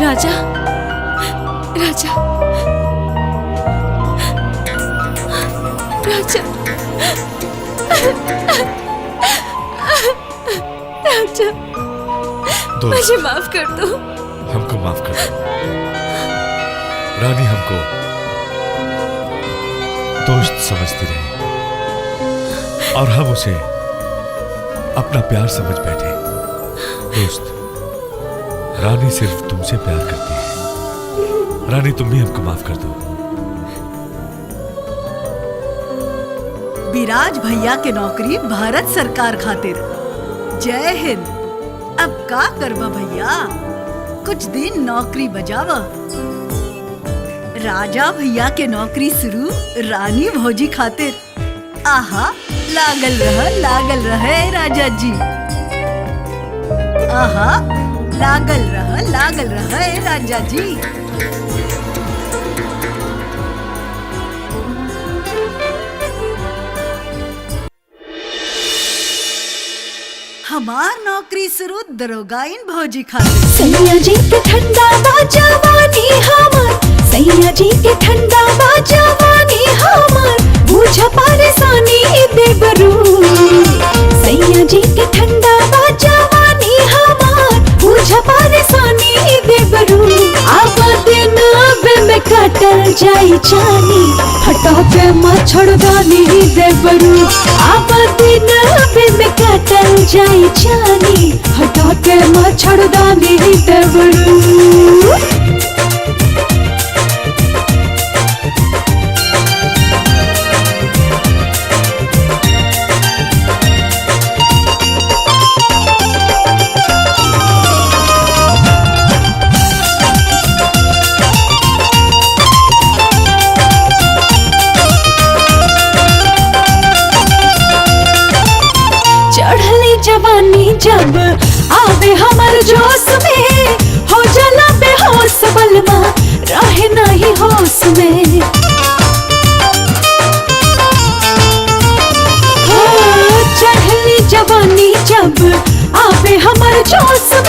C: राजा राजा राजा राजा मुझे माफ कर दो।
D: हमको माफ कर दो रानी, हमको दोस्त समझती रही और हम उसे अपना प्यार समझ बैठे। दोस्त, रानी सिर्फ तुमसे प्यार करती है। रानी तुम भी हमको माफ कर दो।
Q: विराज भैया के नौकरी भारत सरकार खातिर। जय हिंद। अब का करवा भैया, कुछ दिन नौकरी बजावा। राजा भैया के नौकरी शुरू रानी भौजी खातिर। आहा, लागल रहे राजा जी। आहा, लागल रहे राजा जी। हमार नौकरी शुरू दरोगा इन भौजी खातिर।
J: सैया जी के ठंडा बाजवानी हमर, सैया जी के ठंडा बाजवानी हमर, बुझ परेशानी देबरू। सैया जी के ठंडा बाजवानी हमर, बुझ परेशानी देबरू। अब दिन में कटल जाई जानी, हटा के मच्छरदानी देबरू। अब दिन में कटल जाई जानी, हटा के मच्छरदानी देबरू। चढ़ली जवानी जब आवे हमर जोश में, हो जाला बेहोश बलमा रहे नहीं होश में। हो सास